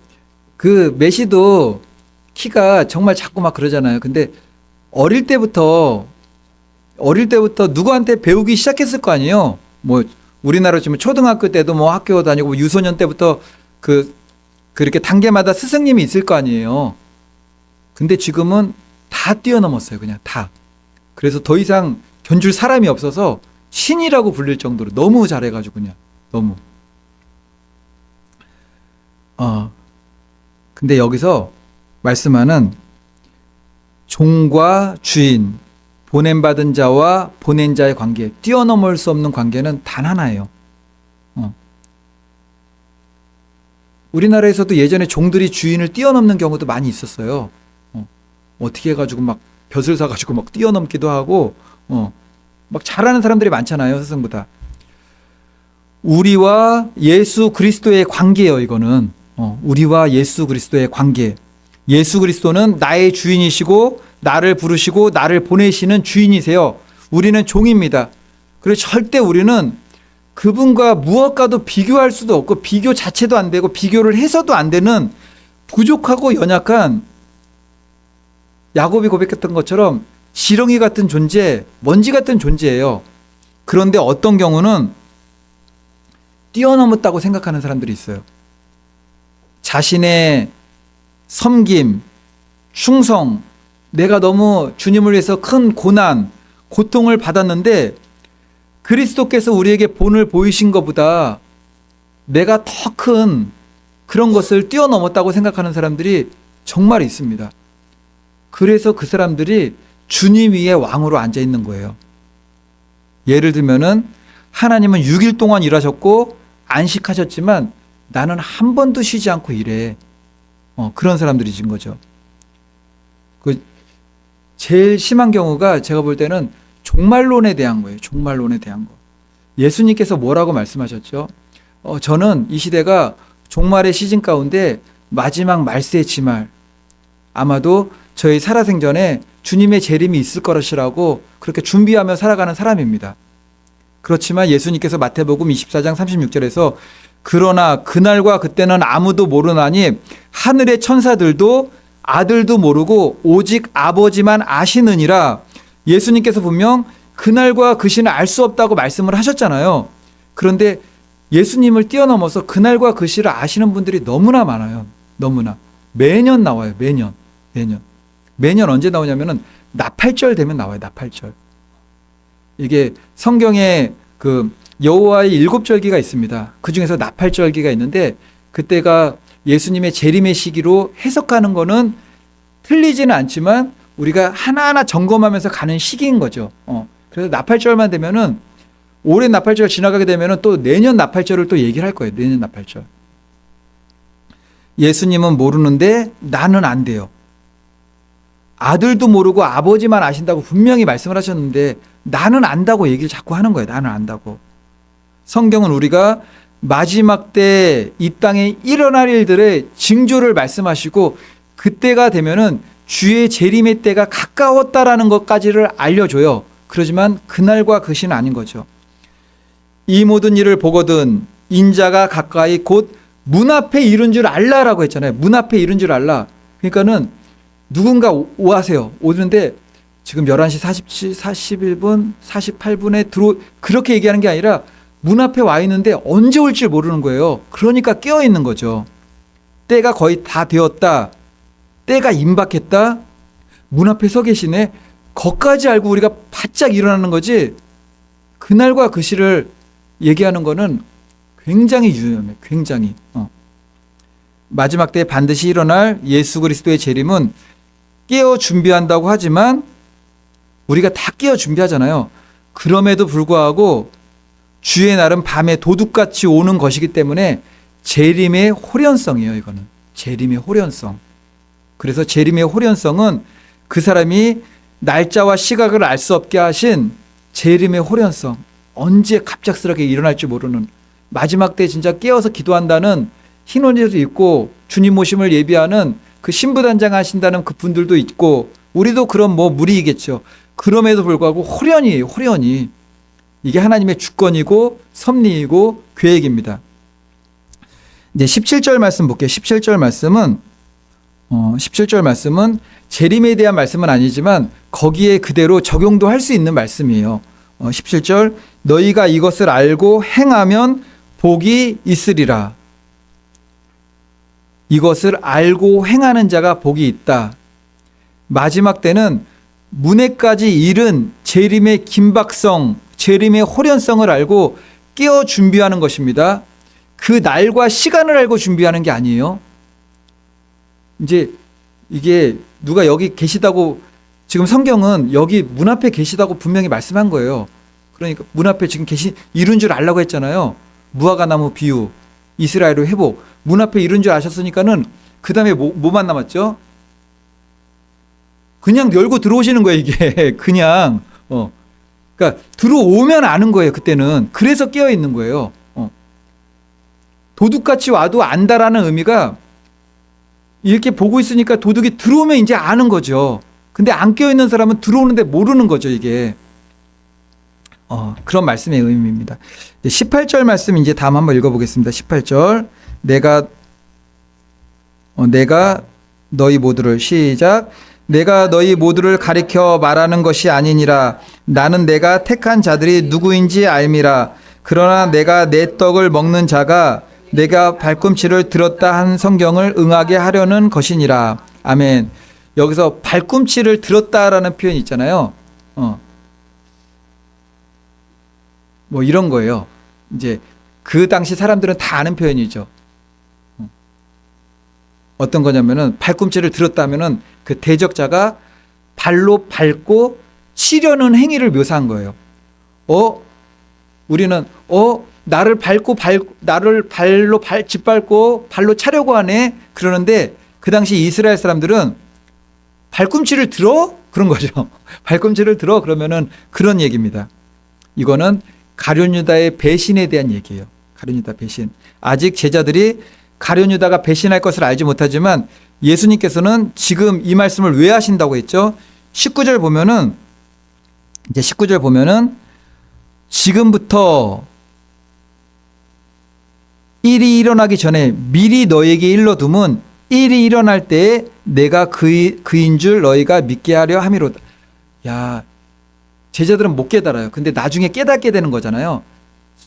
그 메시도 키가 정말 작고 막 그러잖아요. 근데 어릴 때부터 누구한테 배우기 시작했을 거 아니에요. 뭐 우리나라로 치면 초등학교 때도 뭐 학교 다니고 유소년 때부터 그렇게 단계마다 스승님이 있을 거 아니에요. 근데 지금은 다 뛰어넘었어요. 그냥 다. 그래서 더 이상 견줄 사람이 없어서 신이라고 불릴 정도로 너무 잘해가지고 그냥 너무. 근데 여기서 말씀하는 종과 주인, 보냄받은 자와 보낸 자의 관계, 뛰어넘을 수 없는 관계는 단 하나예요. 우리나라에서도 예전에 종들이 주인을 뛰어넘는 경우도 많이 있었어요. 어떻게 해가지고 막 벼슬 사가지고 막 뛰어넘기도 하고, 막 잘하는 사람들이 많잖아요, 스승보다. 우리와 예수 그리스도의 관계예요, 이거는. 우리와 예수 그리스도의 관계. 예수 그리스도는 나의 주인이시고 나를 부르시고 나를 보내시는 주인이세요. 우리는 종입니다. 그래서 절대 우리는 그분과 무엇과도 비교할 수도 없고 비교 자체도 안 되고 비교를 해서도 안 되는 부족하고 연약한 야곱이 고백했던 것처럼 지렁이 같은 존재, 먼지 같은 존재예요. 그런데 어떤 경우는 뛰어넘었다고 생각하는 사람들이 있어요. 자신의 섬김, 충성, 내가 너무 주님을 위해서 큰 고난, 고통을 받았는데 그리스도께서 우리에게 본을 보이신 것보다 내가 더 큰 그런 것을 뛰어넘었다고 생각하는 사람들이 정말 있습니다. 그래서 그 사람들이 주님 위에 왕으로 앉아 있는 거예요. 예를 들면은 하나님은 6일 동안 일하셨고 안식하셨지만 나는 한 번도 쉬지 않고 일해. 그런 사람들이신 거죠. 제일 심한 경우가 제가 볼 때는 종말론에 대한 거예요. 종말론에 대한 거. 예수님께서 뭐라고 말씀하셨죠? 저는 이 시대가 종말의 시즌 가운데 마지막 말세의 지말, 아마도 저희 살아생전에 주님의 재림이 있을 것이라고 그렇게 준비하며 살아가는 사람입니다. 그렇지만 예수님께서 마태복음 24장 36절에서 그러나 그날과 그때는 아무도 모르나니 하늘의 천사들도 아들도 모르고 오직 아버지만 아시느니라. 예수님께서 분명 그날과 그 시는 알 수 없다고 말씀을 하셨잖아요. 그런데 예수님을 뛰어넘어서 그날과 그 시를 아시는 분들이 너무나 많아요. 너무나. 매년 나와요. 매년 언제 나오냐면은 나팔절 되면 나와요. 나팔절. 이게 성경에 그 여호와의 7절기가 있습니다. 그 중에서 나팔절기가 있는데 그때가 예수님의 재림의 시기로 해석하는 거는 틀리지는 않지만 우리가 하나하나 점검하면서 가는 시기인 거죠. 그래서 나팔절만 되면은 올해 나팔절 지나가게 되면은 또 내년 나팔절을 또 얘기를 할 거예요. 내년 나팔절. 예수님은 모르는데 나는 안 돼요. 아들도 모르고 아버지만 아신다고 분명히 말씀을 하셨는데 나는 안다고 얘기를 자꾸 하는 거예요. 나는 안다고. 성경은 우리가 마지막 때 이 땅에 일어날 일들의 징조를 말씀하시고 그때가 되면은 주의 재림의 때가 가까웠다라는 것까지를 알려줘요. 그러지만 그날과 그 시는 아닌 거죠. 이 모든 일을 보거든 인자가 가까이 곧 문 앞에 이른 줄 알라라고 했잖아요. 문 앞에 이른 줄 알라. 그러니까는 누군가 오하세요. 오는데 지금 11시 41분, 48분에 그렇게 얘기하는 게 아니라 문 앞에 와 있는데 언제 올지 모르는 거예요. 그러니까 깨어 있는 거죠. 때가 거의 다 되었다. 때가 임박했다. 문 앞에 서 계시네. 거기까지 알고 우리가 바짝 일어나는 거지. 그날과 그 시를 얘기하는 거는 굉장히 유념해. 굉장히. 마지막 때에 반드시 일어날 예수 그리스도의 재림은 깨어 준비한다고 하지만 우리가 다 깨어 준비하잖아요. 그럼에도 불구하고 주의 날은 밤에 도둑같이 오는 것이기 때문에 재림의 호련성이에요. 이거는 재림의 호련성. 그래서 재림의 호련성은 그 사람이 날짜와 시각을 알 수 없게 하신 재림의 호련성. 언제 갑작스럽게 일어날지 모르는 마지막 때 진짜 깨어서 기도한다는 흰 옷에도 있고 주님 모심을 예비하는 그 신부단장 하신다는 그 분들도 있고 우리도 그런 무리이겠죠. 그럼에도 불구하고 호련이에요. 호련이. 이게 하나님의 주권이고 섭리이고 계획입니다. 이제 17절 말씀 볼게요. 17절 말씀은 재림에 대한 말씀은 아니지만 거기에 그대로 적용도 할 수 있는 말씀이에요. 17절 너희가 이것을 알고 행하면 복이 있으리라. 이것을 알고 행하는 자가 복이 있다. 마지막 때는 문에까지 이른 재림의 긴박성, 재림의 호련성을 알고 깨어 준비하는 것입니다. 그 날과 시간을 알고 준비하는 게 아니에요. 이제 이게 누가 여기 계시다고 지금 성경은 여기 문 앞에 계시다고 분명히 말씀한 거예요. 그러니까 문 앞에 지금 이룬 줄 알라고 했잖아요. 무화과나무 비유, 이스라엘의 회복. 문 앞에 이룬 줄 아셨으니까는 그 다음에 뭐만 남았죠? 그냥 열고 들어오시는 거예요, 이게. 그냥. 그러니까 들어오면 아는 거예요, 그때는. 그래서 깨어 있는 거예요. 도둑같이 와도 안다라는 의미가 이렇게 보고 있으니까 도둑이 들어오면 이제 아는 거죠. 근데 안 깨어 있는 사람은 들어오는데 모르는 거죠, 이게. 그런 말씀의 의미입니다. 18절 말씀 이제 다음 한번 읽어보겠습니다. 18절. 내가 너희 모두를 시작. 내가 너희 모두를 가리켜 말하는 것이 아니니라. 나는 내가 택한 자들이 누구인지 알미라. 그러나 내가 내 떡을 먹는 자가 내가 발꿈치를 들었다 한 성경을 응하게 하려는 것이니라. 아멘. 여기서 발꿈치를 들었다라는 표현이 있잖아요. 뭐 이런 거예요. 이제 그 당시 사람들은 다 아는 표현이죠. 어떤 거냐면은 발꿈치를 들었다 하면은 그 대적자가 발로 밟고 치려는 행위를 묘사한 거예요. 우리는 나를 발로 짓밟고 발로 차려고 하네. 그러는데 그 당시 이스라엘 사람들은 발꿈치를 들어? 그런 거죠. 발꿈치를 들어? 그러면은 그런 얘기입니다. 이거는 가룟 유다의 배신에 대한 얘기예요. 가룟 유다 배신. 아직 제자들이 가룟 유다가 배신할 것을 알지 못하지만 예수님께서는 지금 이 말씀을 왜 하신다고 했죠? 19절 보면은 지금부터 일이 일어나기 전에 미리 너에게 일러둠은 일이 일어날 때에 내가 그인 줄 너희가 믿게 하려 함이로다. 야, 제자들은 못 깨달아요. 근데 나중에 깨닫게 되는 거잖아요.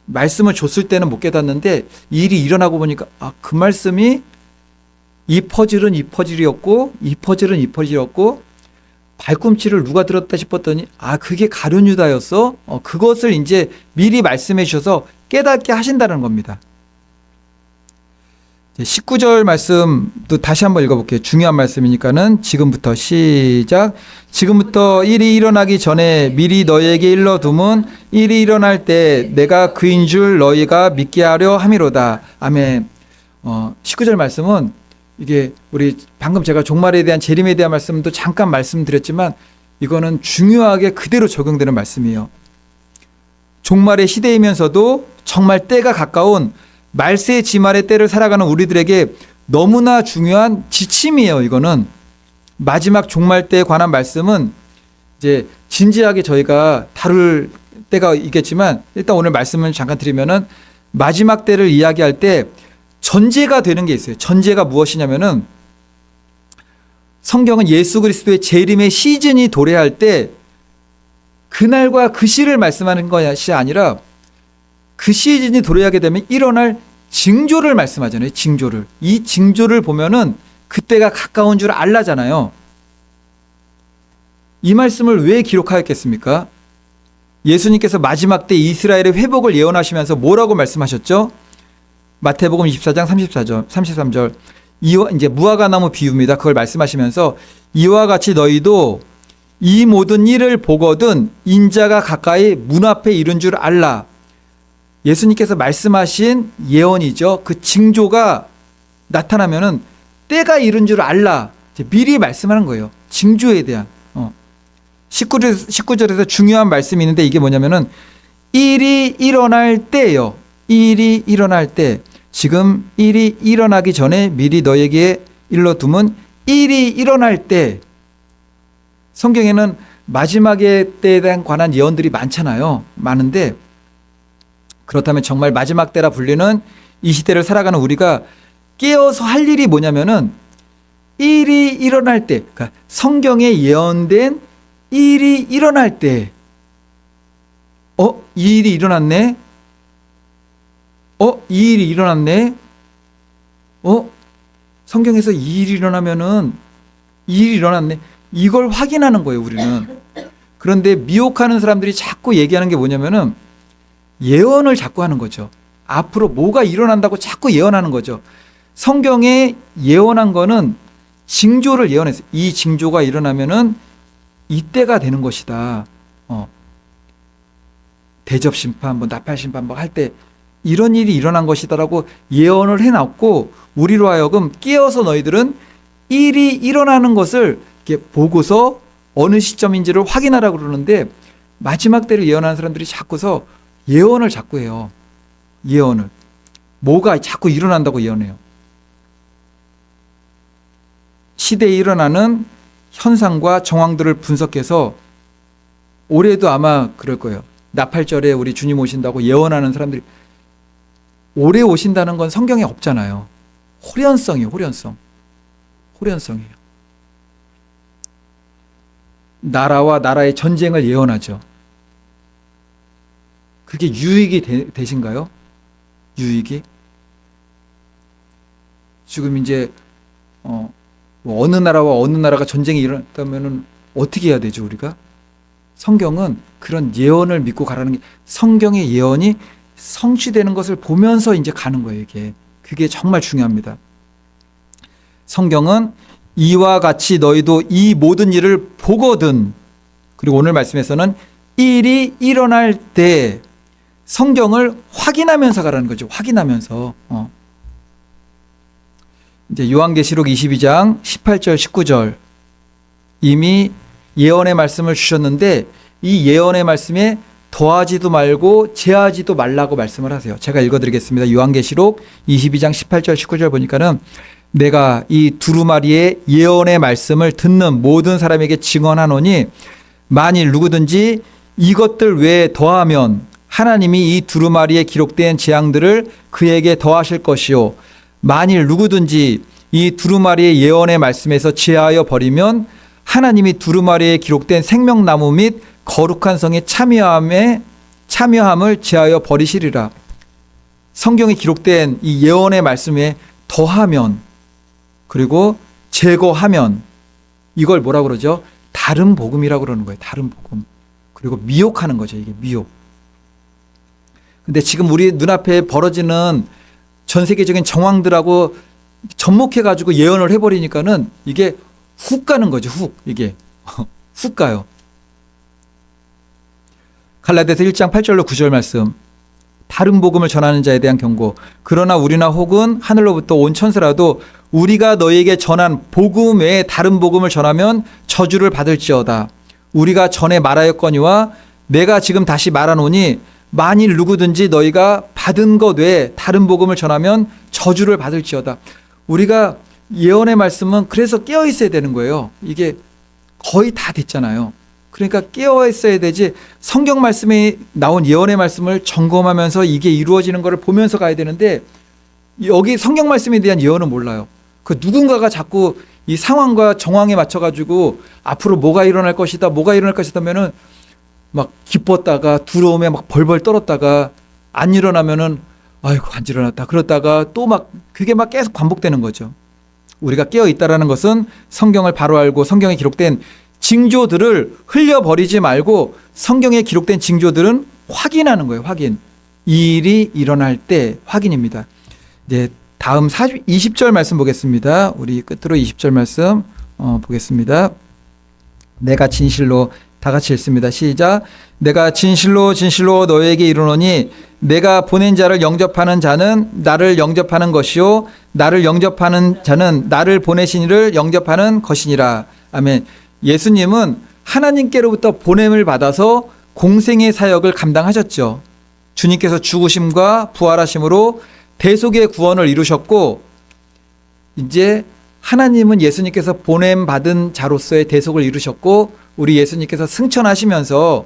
말씀을 줬을 때는 못 깨닫는데 일이 일어나고 보니까 그 말씀이 이 퍼즐은 이 퍼즐이었고 이 퍼즐은 이 퍼즐이었고 발꿈치를 누가 들었다 싶었더니 그게 가룟 유다였어? 그것을 이제 미리 말씀해 주셔서 깨닫게 하신다는 겁니다. 19절 말씀도 다시 한번 읽어볼게요. 중요한 말씀이니까는 지금부터 시작. 지금부터 일이 일어나기 전에 미리 너희에게 일러둠은 일이 일어날 때 내가 그인 줄 너희가 믿게 하려 함이로다. 아멘. 19절 말씀은 이게 우리 방금 제가 종말에 대한 재림에 대한 말씀도 잠깐 말씀드렸지만 이거는 중요하게 그대로 적용되는 말씀이에요. 종말의 시대이면서도 정말 때가 가까운 말세의 지말의 때를 살아가는 우리들에게 너무나 중요한 지침이에요. 이거는 마지막 종말 때에 관한 말씀은 이제 진지하게 저희가 다룰 때가 있겠지만 일단 오늘 말씀을 잠깐 드리면은 마지막 때를 이야기할 때 전제가 되는 게 있어요. 전제가 무엇이냐면은 성경은 예수 그리스도의 재림의 시즌이 도래할 때 그날과 그 시를 말씀하는 것이 아니라 그 시즌이 도래하게 되면 일어날 징조를 말씀하잖아요. 징조를. 이 징조를 보면은 그때가 가까운 줄 알라잖아요. 이 말씀을 왜 기록하였겠습니까? 예수님께서 마지막 때 이스라엘의 회복을 예언하시면서 뭐라고 말씀하셨죠? 마태복음 24장 33절. 이제 무화과나무 비유입니다. 그걸 말씀하시면서 이와 같이 너희도 이 모든 일을 보거든 인자가 가까이 문 앞에 이른 줄 알라. 예수님께서 말씀하신 예언이죠. 그 징조가 나타나면은 때가 이른 줄 알라. 미리 말씀하는 거예요. 징조에 대한. 19절에서 중요한 말씀이 있는데 이게 뭐냐면은 일이 일어날 때예요. 일이 일어날 때. 지금 일이 일어나기 전에 미리 너에게 일러둠은 일이 일어날 때. 성경에는 마지막의 때에 대한 관한 예언들이 많잖아요. 많은데 그렇다면 정말 마지막 때라 불리는 이 시대를 살아가는 우리가 깨어서 할 일이 뭐냐면은 일이 일어날 때, 그러니까 성경에 예언된 일이 일어날 때, 이 일이 일어났네? 이 일이 일어났네? 성경에서 이 일이 일어나면은 이 일이 일어났네? 이걸 확인하는 거예요, 우리는. 그런데 미혹하는 사람들이 자꾸 얘기하는 게 뭐냐면은 예언을 자꾸 하는 거죠. 앞으로 뭐가 일어난다고 자꾸 예언하는 거죠. 성경에 예언한 거는 징조를 예언했어요. 이 징조가 일어나면은 이때가 되는 것이다. 대접 심판, 나팔 심판 할 때 이런 일이 일어난 것이다라고 예언을 해놨고 우리로 하여금 깨어서 너희들은 일이 일어나는 것을 이렇게 보고서 어느 시점인지를 확인하라고 그러는데 마지막 때를 예언하는 사람들이 자꾸서 예언을 자꾸 해요. 예언을. 뭐가 자꾸 일어난다고 예언해요. 시대에 일어나는 현상과 정황들을 분석해서 올해도 아마 그럴 거예요. 나팔절에 우리 주님 오신다고 예언하는 사람들이 올해 오신다는 건 성경에 없잖아요. 호련성이에요. 호련성이에요. 나라와 나라의 전쟁을 예언하죠. 그게 유익이 되신가요? 유익이? 지금 이제 어느 나라와 어느 나라가 전쟁이 일어났다면은 어떻게 해야 되죠, 우리가? 성경은 그런 예언을 믿고 가라는 게 성경의 예언이 성취되는 것을 보면서 이제 가는 거예요, 이게. 그게 정말 중요합니다. 성경은 이와 같이 너희도 이 모든 일을 보거든. 그리고 오늘 말씀에서는 일이 일어날 때 성경을 확인하면서 가라는 거죠. 확인하면서. 이제 요한계시록 22장 18절 19절 이미 예언의 말씀을 주셨는데 이 예언의 말씀에 더하지도 말고 제하지도 말라고 말씀을 하세요. 제가 읽어드리겠습니다. 요한계시록 22장 18절 19절 보니까는 내가 이 두루마리의 예언의 말씀을 듣는 모든 사람에게 증언하노니 만일 누구든지 이것들 외에 더하면 하나님이 이 두루마리에 기록된 재앙들을 그에게 더하실 것이요 만일 누구든지 이 두루마리의 예언의 말씀에서 제하여 버리면 하나님이 두루마리에 기록된 생명나무 및 거룩한 성의 참여함을 제하여 버리시리라. 성경에 기록된 이 예언의 말씀에 더하면 그리고 제거하면 이걸 뭐라고 그러죠? 다른 복음이라고 그러는 거예요. 다른 복음. 그리고 미혹하는 거죠. 이게 미혹. 근데 지금 우리 눈앞에 벌어지는 전 세계적인 정황들하고 접목해가지고 예언을 해버리니까는 이게 훅 가는 거죠. 훅. 이게. 훅 가요. 갈라디아서 1장 8절로 9절 말씀. 다른 복음을 전하는 자에 대한 경고. 그러나 우리나 혹은 하늘로부터 온 천사라도 우리가 너에게 전한 복음 외에 다른 복음을 전하면 저주를 받을지어다. 우리가 전에 말하였거니와 내가 지금 다시 말하노니 만일 누구든지 너희가 받은 것 외에 다른 복음을 전하면 저주를 받을지어다. 우리가 예언의 말씀은 그래서 깨어 있어야 되는 거예요. 이게 거의 다 됐잖아요. 그러니까 깨어 있어야 되지, 성경 말씀에 나온 예언의 말씀을 점검하면서 이게 이루어지는 것을 보면서 가야 되는데, 여기 성경 말씀에 대한 예언은 몰라요. 그 누군가가 자꾸 이 상황과 정황에 맞춰가지고 앞으로 뭐가 일어날 것이다, 뭐가 일어날 것이다 하면은 막 기뻤다가 두려움에 막 벌벌 떨었다가 안 일어나면은 아이고 안 일어났다 그러다가 또 막 그게 막 계속 반복되는 거죠. 우리가 깨어 있다라는 것은 성경을 바로 알고 성경에 기록된 징조들을 흘려버리지 말고 성경에 기록된 징조들은 확인하는 거예요. 확인. 이 일이 일어날 때 확인입니다. 이제 다음 20절 말씀 보겠습니다. 우리 끝으로 20절 말씀 보겠습니다. 내가 진실로, 다 같이 읽습니다. 시작. 내가 진실로 진실로 너에게 이르노니 내가 보낸 자를 영접하는 자는 나를 영접하는 것이요 나를 영접하는 자는 나를 보내신 이를 영접하는 것이니라. 아멘. 예수님은 하나님께로부터 보냄을 받아서 공생의 사역을 감당하셨죠. 주님께서 죽으심과 부활하심으로 대속의 구원을 이루셨고, 이제 하나님은 예수님께서 보냄 받은 자로서의 대속을 이루셨고, 우리 예수님께서 승천하시면서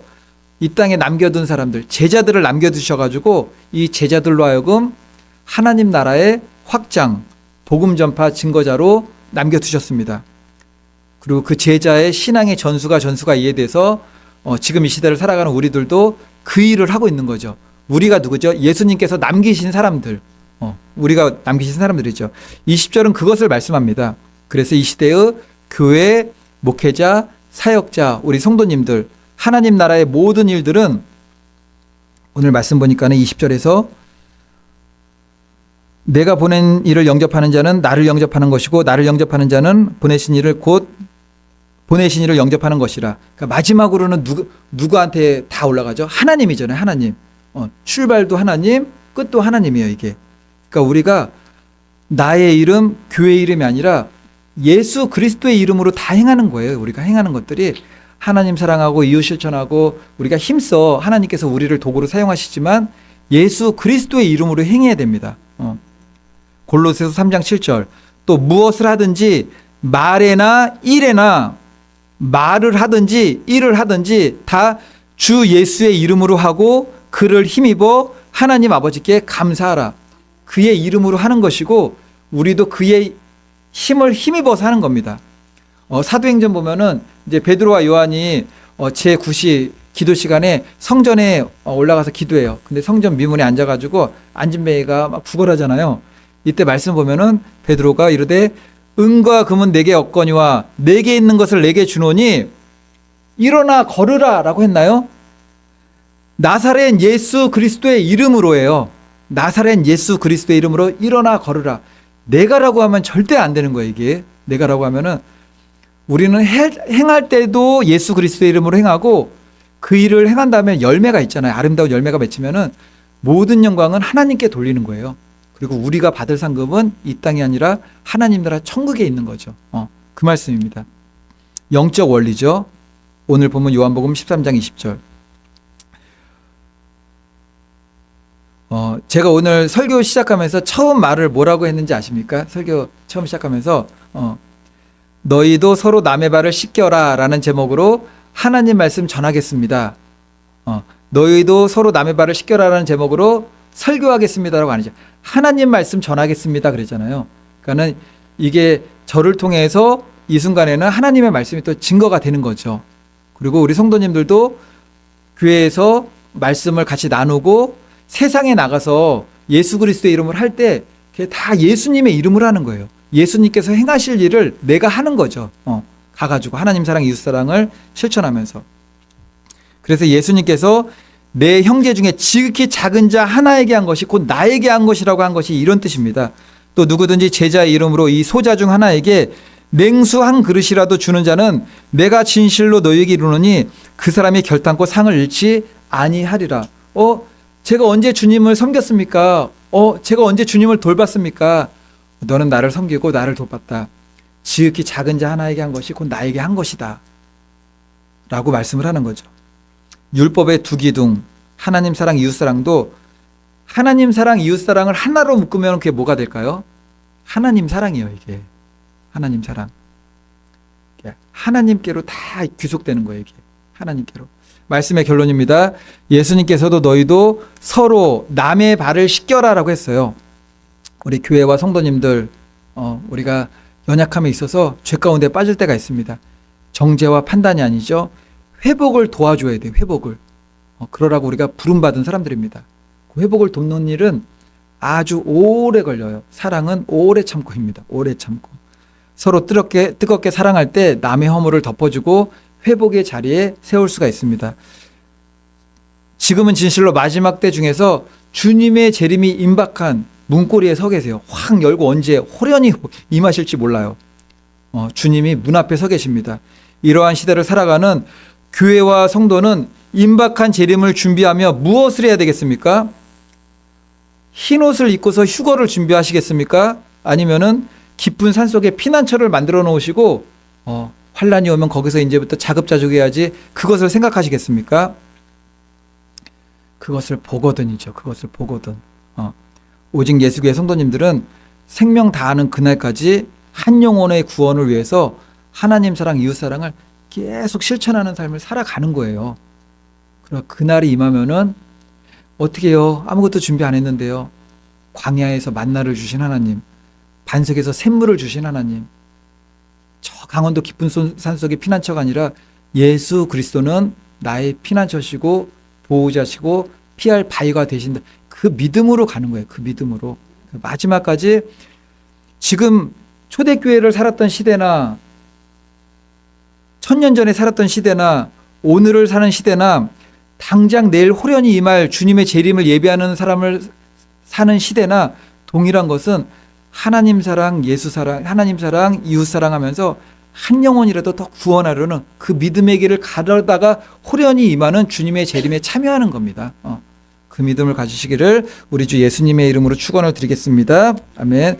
이 땅에 남겨둔 사람들, 제자들을 남겨두셔가지고 이 제자들로 하여금 하나님 나라의 확장, 복음 전파 증거자로 남겨두셨습니다. 그리고 그 제자의 신앙의 전수가 이해돼서 지금 이 시대를 살아가는 우리들도 그 일을 하고 있는 거죠. 우리가 누구죠? 예수님께서 남기신 사람들, 우리가 남기신 사람들이죠. 20절은 그것을 말씀합니다. 그래서 이 시대의 교회, 목회자, 사역자, 우리 성도님들, 하나님 나라의 모든 일들은 오늘 말씀 보니까는 20절에서 내가 보낸 이를 영접하는 자는 나를 영접하는 것이고 나를 영접하는 자는 보내신 이를 곧 보내신 이를 영접하는 것이라. 그러니까 마지막으로는 누구한테 다 올라가죠? 하나님이잖아요. 하나님. 출발도 하나님, 끝도 하나님이에요. 이게. 그러니까 우리가 나의 이름, 교회 이름이 아니라 예수 그리스도의 이름으로 다 행하는 거예요. 우리가 행하는 것들이 하나님 사랑하고 이웃 실천하고, 우리가 힘써 하나님께서 우리를 도구로 사용하시지만 예수 그리스도의 이름으로 행해야 됩니다. 골로새서 3장 7절. 또 무엇을 하든지 말에나 일에나, 말을 하든지 일을 하든지 다 주 예수의 이름으로 하고 그를 힘입어 하나님 아버지께 감사하라. 그의 이름으로 하는 것이고 우리도 그의 힘을 힘입어서 하는 겁니다. 사도행전 보면은 이제 베드로와 요한이 제9시 기도 시간에 성전에 올라가서 기도해요. 근데 성전 미문에 앉아가지고 앉은 배가 막 구걸하잖아요. 이때 말씀 보면은 베드로가 이르되 은과 금은 내게 없거니와 내게 있는 것을 내게 주노니 일어나 걸으라 라고 했나요? 나사렛 예수 그리스도의 이름으로예요. 나사렛 예수 그리스도의 이름으로 일어나 걸으라. 내가라고 하면 절대 안 되는 거예요. 이게 내가라고 하면은 우리는 행할 때도 예수 그리스도의 이름으로 행하고 그 일을 행한 다음에 열매가 있잖아요. 아름다운 열매가 맺히면은 모든 영광은 하나님께 돌리는 거예요. 그리고 우리가 받을 상급은 이 땅이 아니라 하나님 나라 천국에 있는 거죠. 그 말씀입니다. 영적 원리죠. 오늘 보면 요한복음 13장 20절. 제가 오늘 설교 시작하면서 처음 말을 뭐라고 했는지 아십니까? 설교 처음 시작하면서 너희도 서로 남의 발을 씻겨라 라는 제목으로 하나님 말씀 전하겠습니다. 너희도 서로 남의 발을 씻겨라 라는 제목으로 설교하겠습니다라고 아니죠. 하나님 말씀 전하겠습니다 그랬잖아요. 그러니까는 이게 저를 통해서 이 순간에는 하나님의 말씀이 또 증거가 되는 거죠. 그리고 우리 성도님들도 교회에서 말씀을 같이 나누고 세상에 나가서 예수 그리스도의 이름을 할 때 그게 다 예수님의 이름으로 하는 거예요. 예수님께서 행하실 일을 내가 하는 거죠. 가가지고 하나님 사랑, 이웃 사랑을 실천하면서. 그래서 예수님께서 내 형제 중에 지극히 작은 자 하나에게 한 것이 곧 나에게 한 것이라고 한 것이 이런 뜻입니다. 또 누구든지 제자의 이름으로 이 소자 중 하나에게 냉수 한 그릇이라도 주는 자는 내가 진실로 너희에게 이르노니 그 사람이 결단코 상을 잃지 아니하리라. 제가 언제 주님을 섬겼습니까? 제가 언제 주님을 돌봤습니까? 너는 나를 섬기고 나를 돕았다. 지극히 작은 자 하나에게 한 것이 곧 나에게 한 것이다. 라고 말씀을 하는 거죠. 율법의 두 기둥, 하나님 사랑, 이웃 사랑도 하나님 사랑, 이웃 사랑을 하나로 묶으면 그게 뭐가 될까요? 하나님 사랑이에요, 이게. 하나님 사랑. 하나님께로 다 귀속되는 거예요, 이게. 하나님께로. 말씀의 결론입니다. 예수님께서도 너희도 서로 남의 발을 씻겨라라고 했어요. 우리 교회와 성도님들, 우리가 연약함에 있어서 죄 가운데 빠질 때가 있습니다. 정죄와 판단이 아니죠. 회복을 도와줘야 돼요. 회복을. 그러라고 우리가 부름받은 사람들입니다. 그 회복을 돕는 일은 아주 오래 걸려요. 사랑은 오래 참고입니다. 오래 참고. 서로 뜨겁게 사랑할 때 남의 허물을 덮어주고 회복의 자리에 세울 수가 있습니다. 지금은 진실로 마지막 때 중에서 주님의 재림이 임박한 문고리에 서 계세요. 확 열고 언제 호련히 임하실지 몰라요. 주님이 문 앞에 서 계십니다. 이러한 시대를 살아가는 교회와 성도는 임박한 재림을 준비하며 무엇을 해야 되겠습니까? 흰 옷을 입고서 휴거를 준비하시겠습니까? 아니면은 깊은 산속에 피난처를 만들어 놓으시고 환란이 오면 거기서 이제부터 자급자족해야지 그것을 생각하시겠습니까? 그것을 보거든이죠. 그것을 보거든. 오직 예수교회 성도님들은 생명 다하는 그날까지 한 영혼의 구원을 위해서 하나님 사랑, 이웃 사랑을 계속 실천하는 삶을 살아가는 거예요. 그럼 그날이 임하면은 어떻게 해요? 아무것도 준비 안 했는데요. 광야에서 만나를 주신 하나님, 반석에서 샘물을 주신 하나님, 저 강원도 깊은 산속의 피난처가 아니라 예수 그리스도는 나의 피난처시고 보호자시고 피할 바위가 되신다. 그 믿음으로 가는 거예요. 그 믿음으로. 마지막까지 지금 초대교회를 살았던 시대나 1000년 전에 살았던 시대나 오늘을 사는 시대나 당장 내일 호련히 임할 주님의 재림을 예비하는 사람을 사는 시대나 동일한 것은 하나님 사랑, 예수 사랑, 하나님 사랑, 이웃 사랑하면서 한 영혼이라도 더 구원하려는 그 믿음의 길을 가려다가 호련히 임하는 주님의 재림에 참여하는 겁니다. 그 믿음을 가지시기를 우리 주 예수님의 이름으로 축원을 드리겠습니다. 아멘.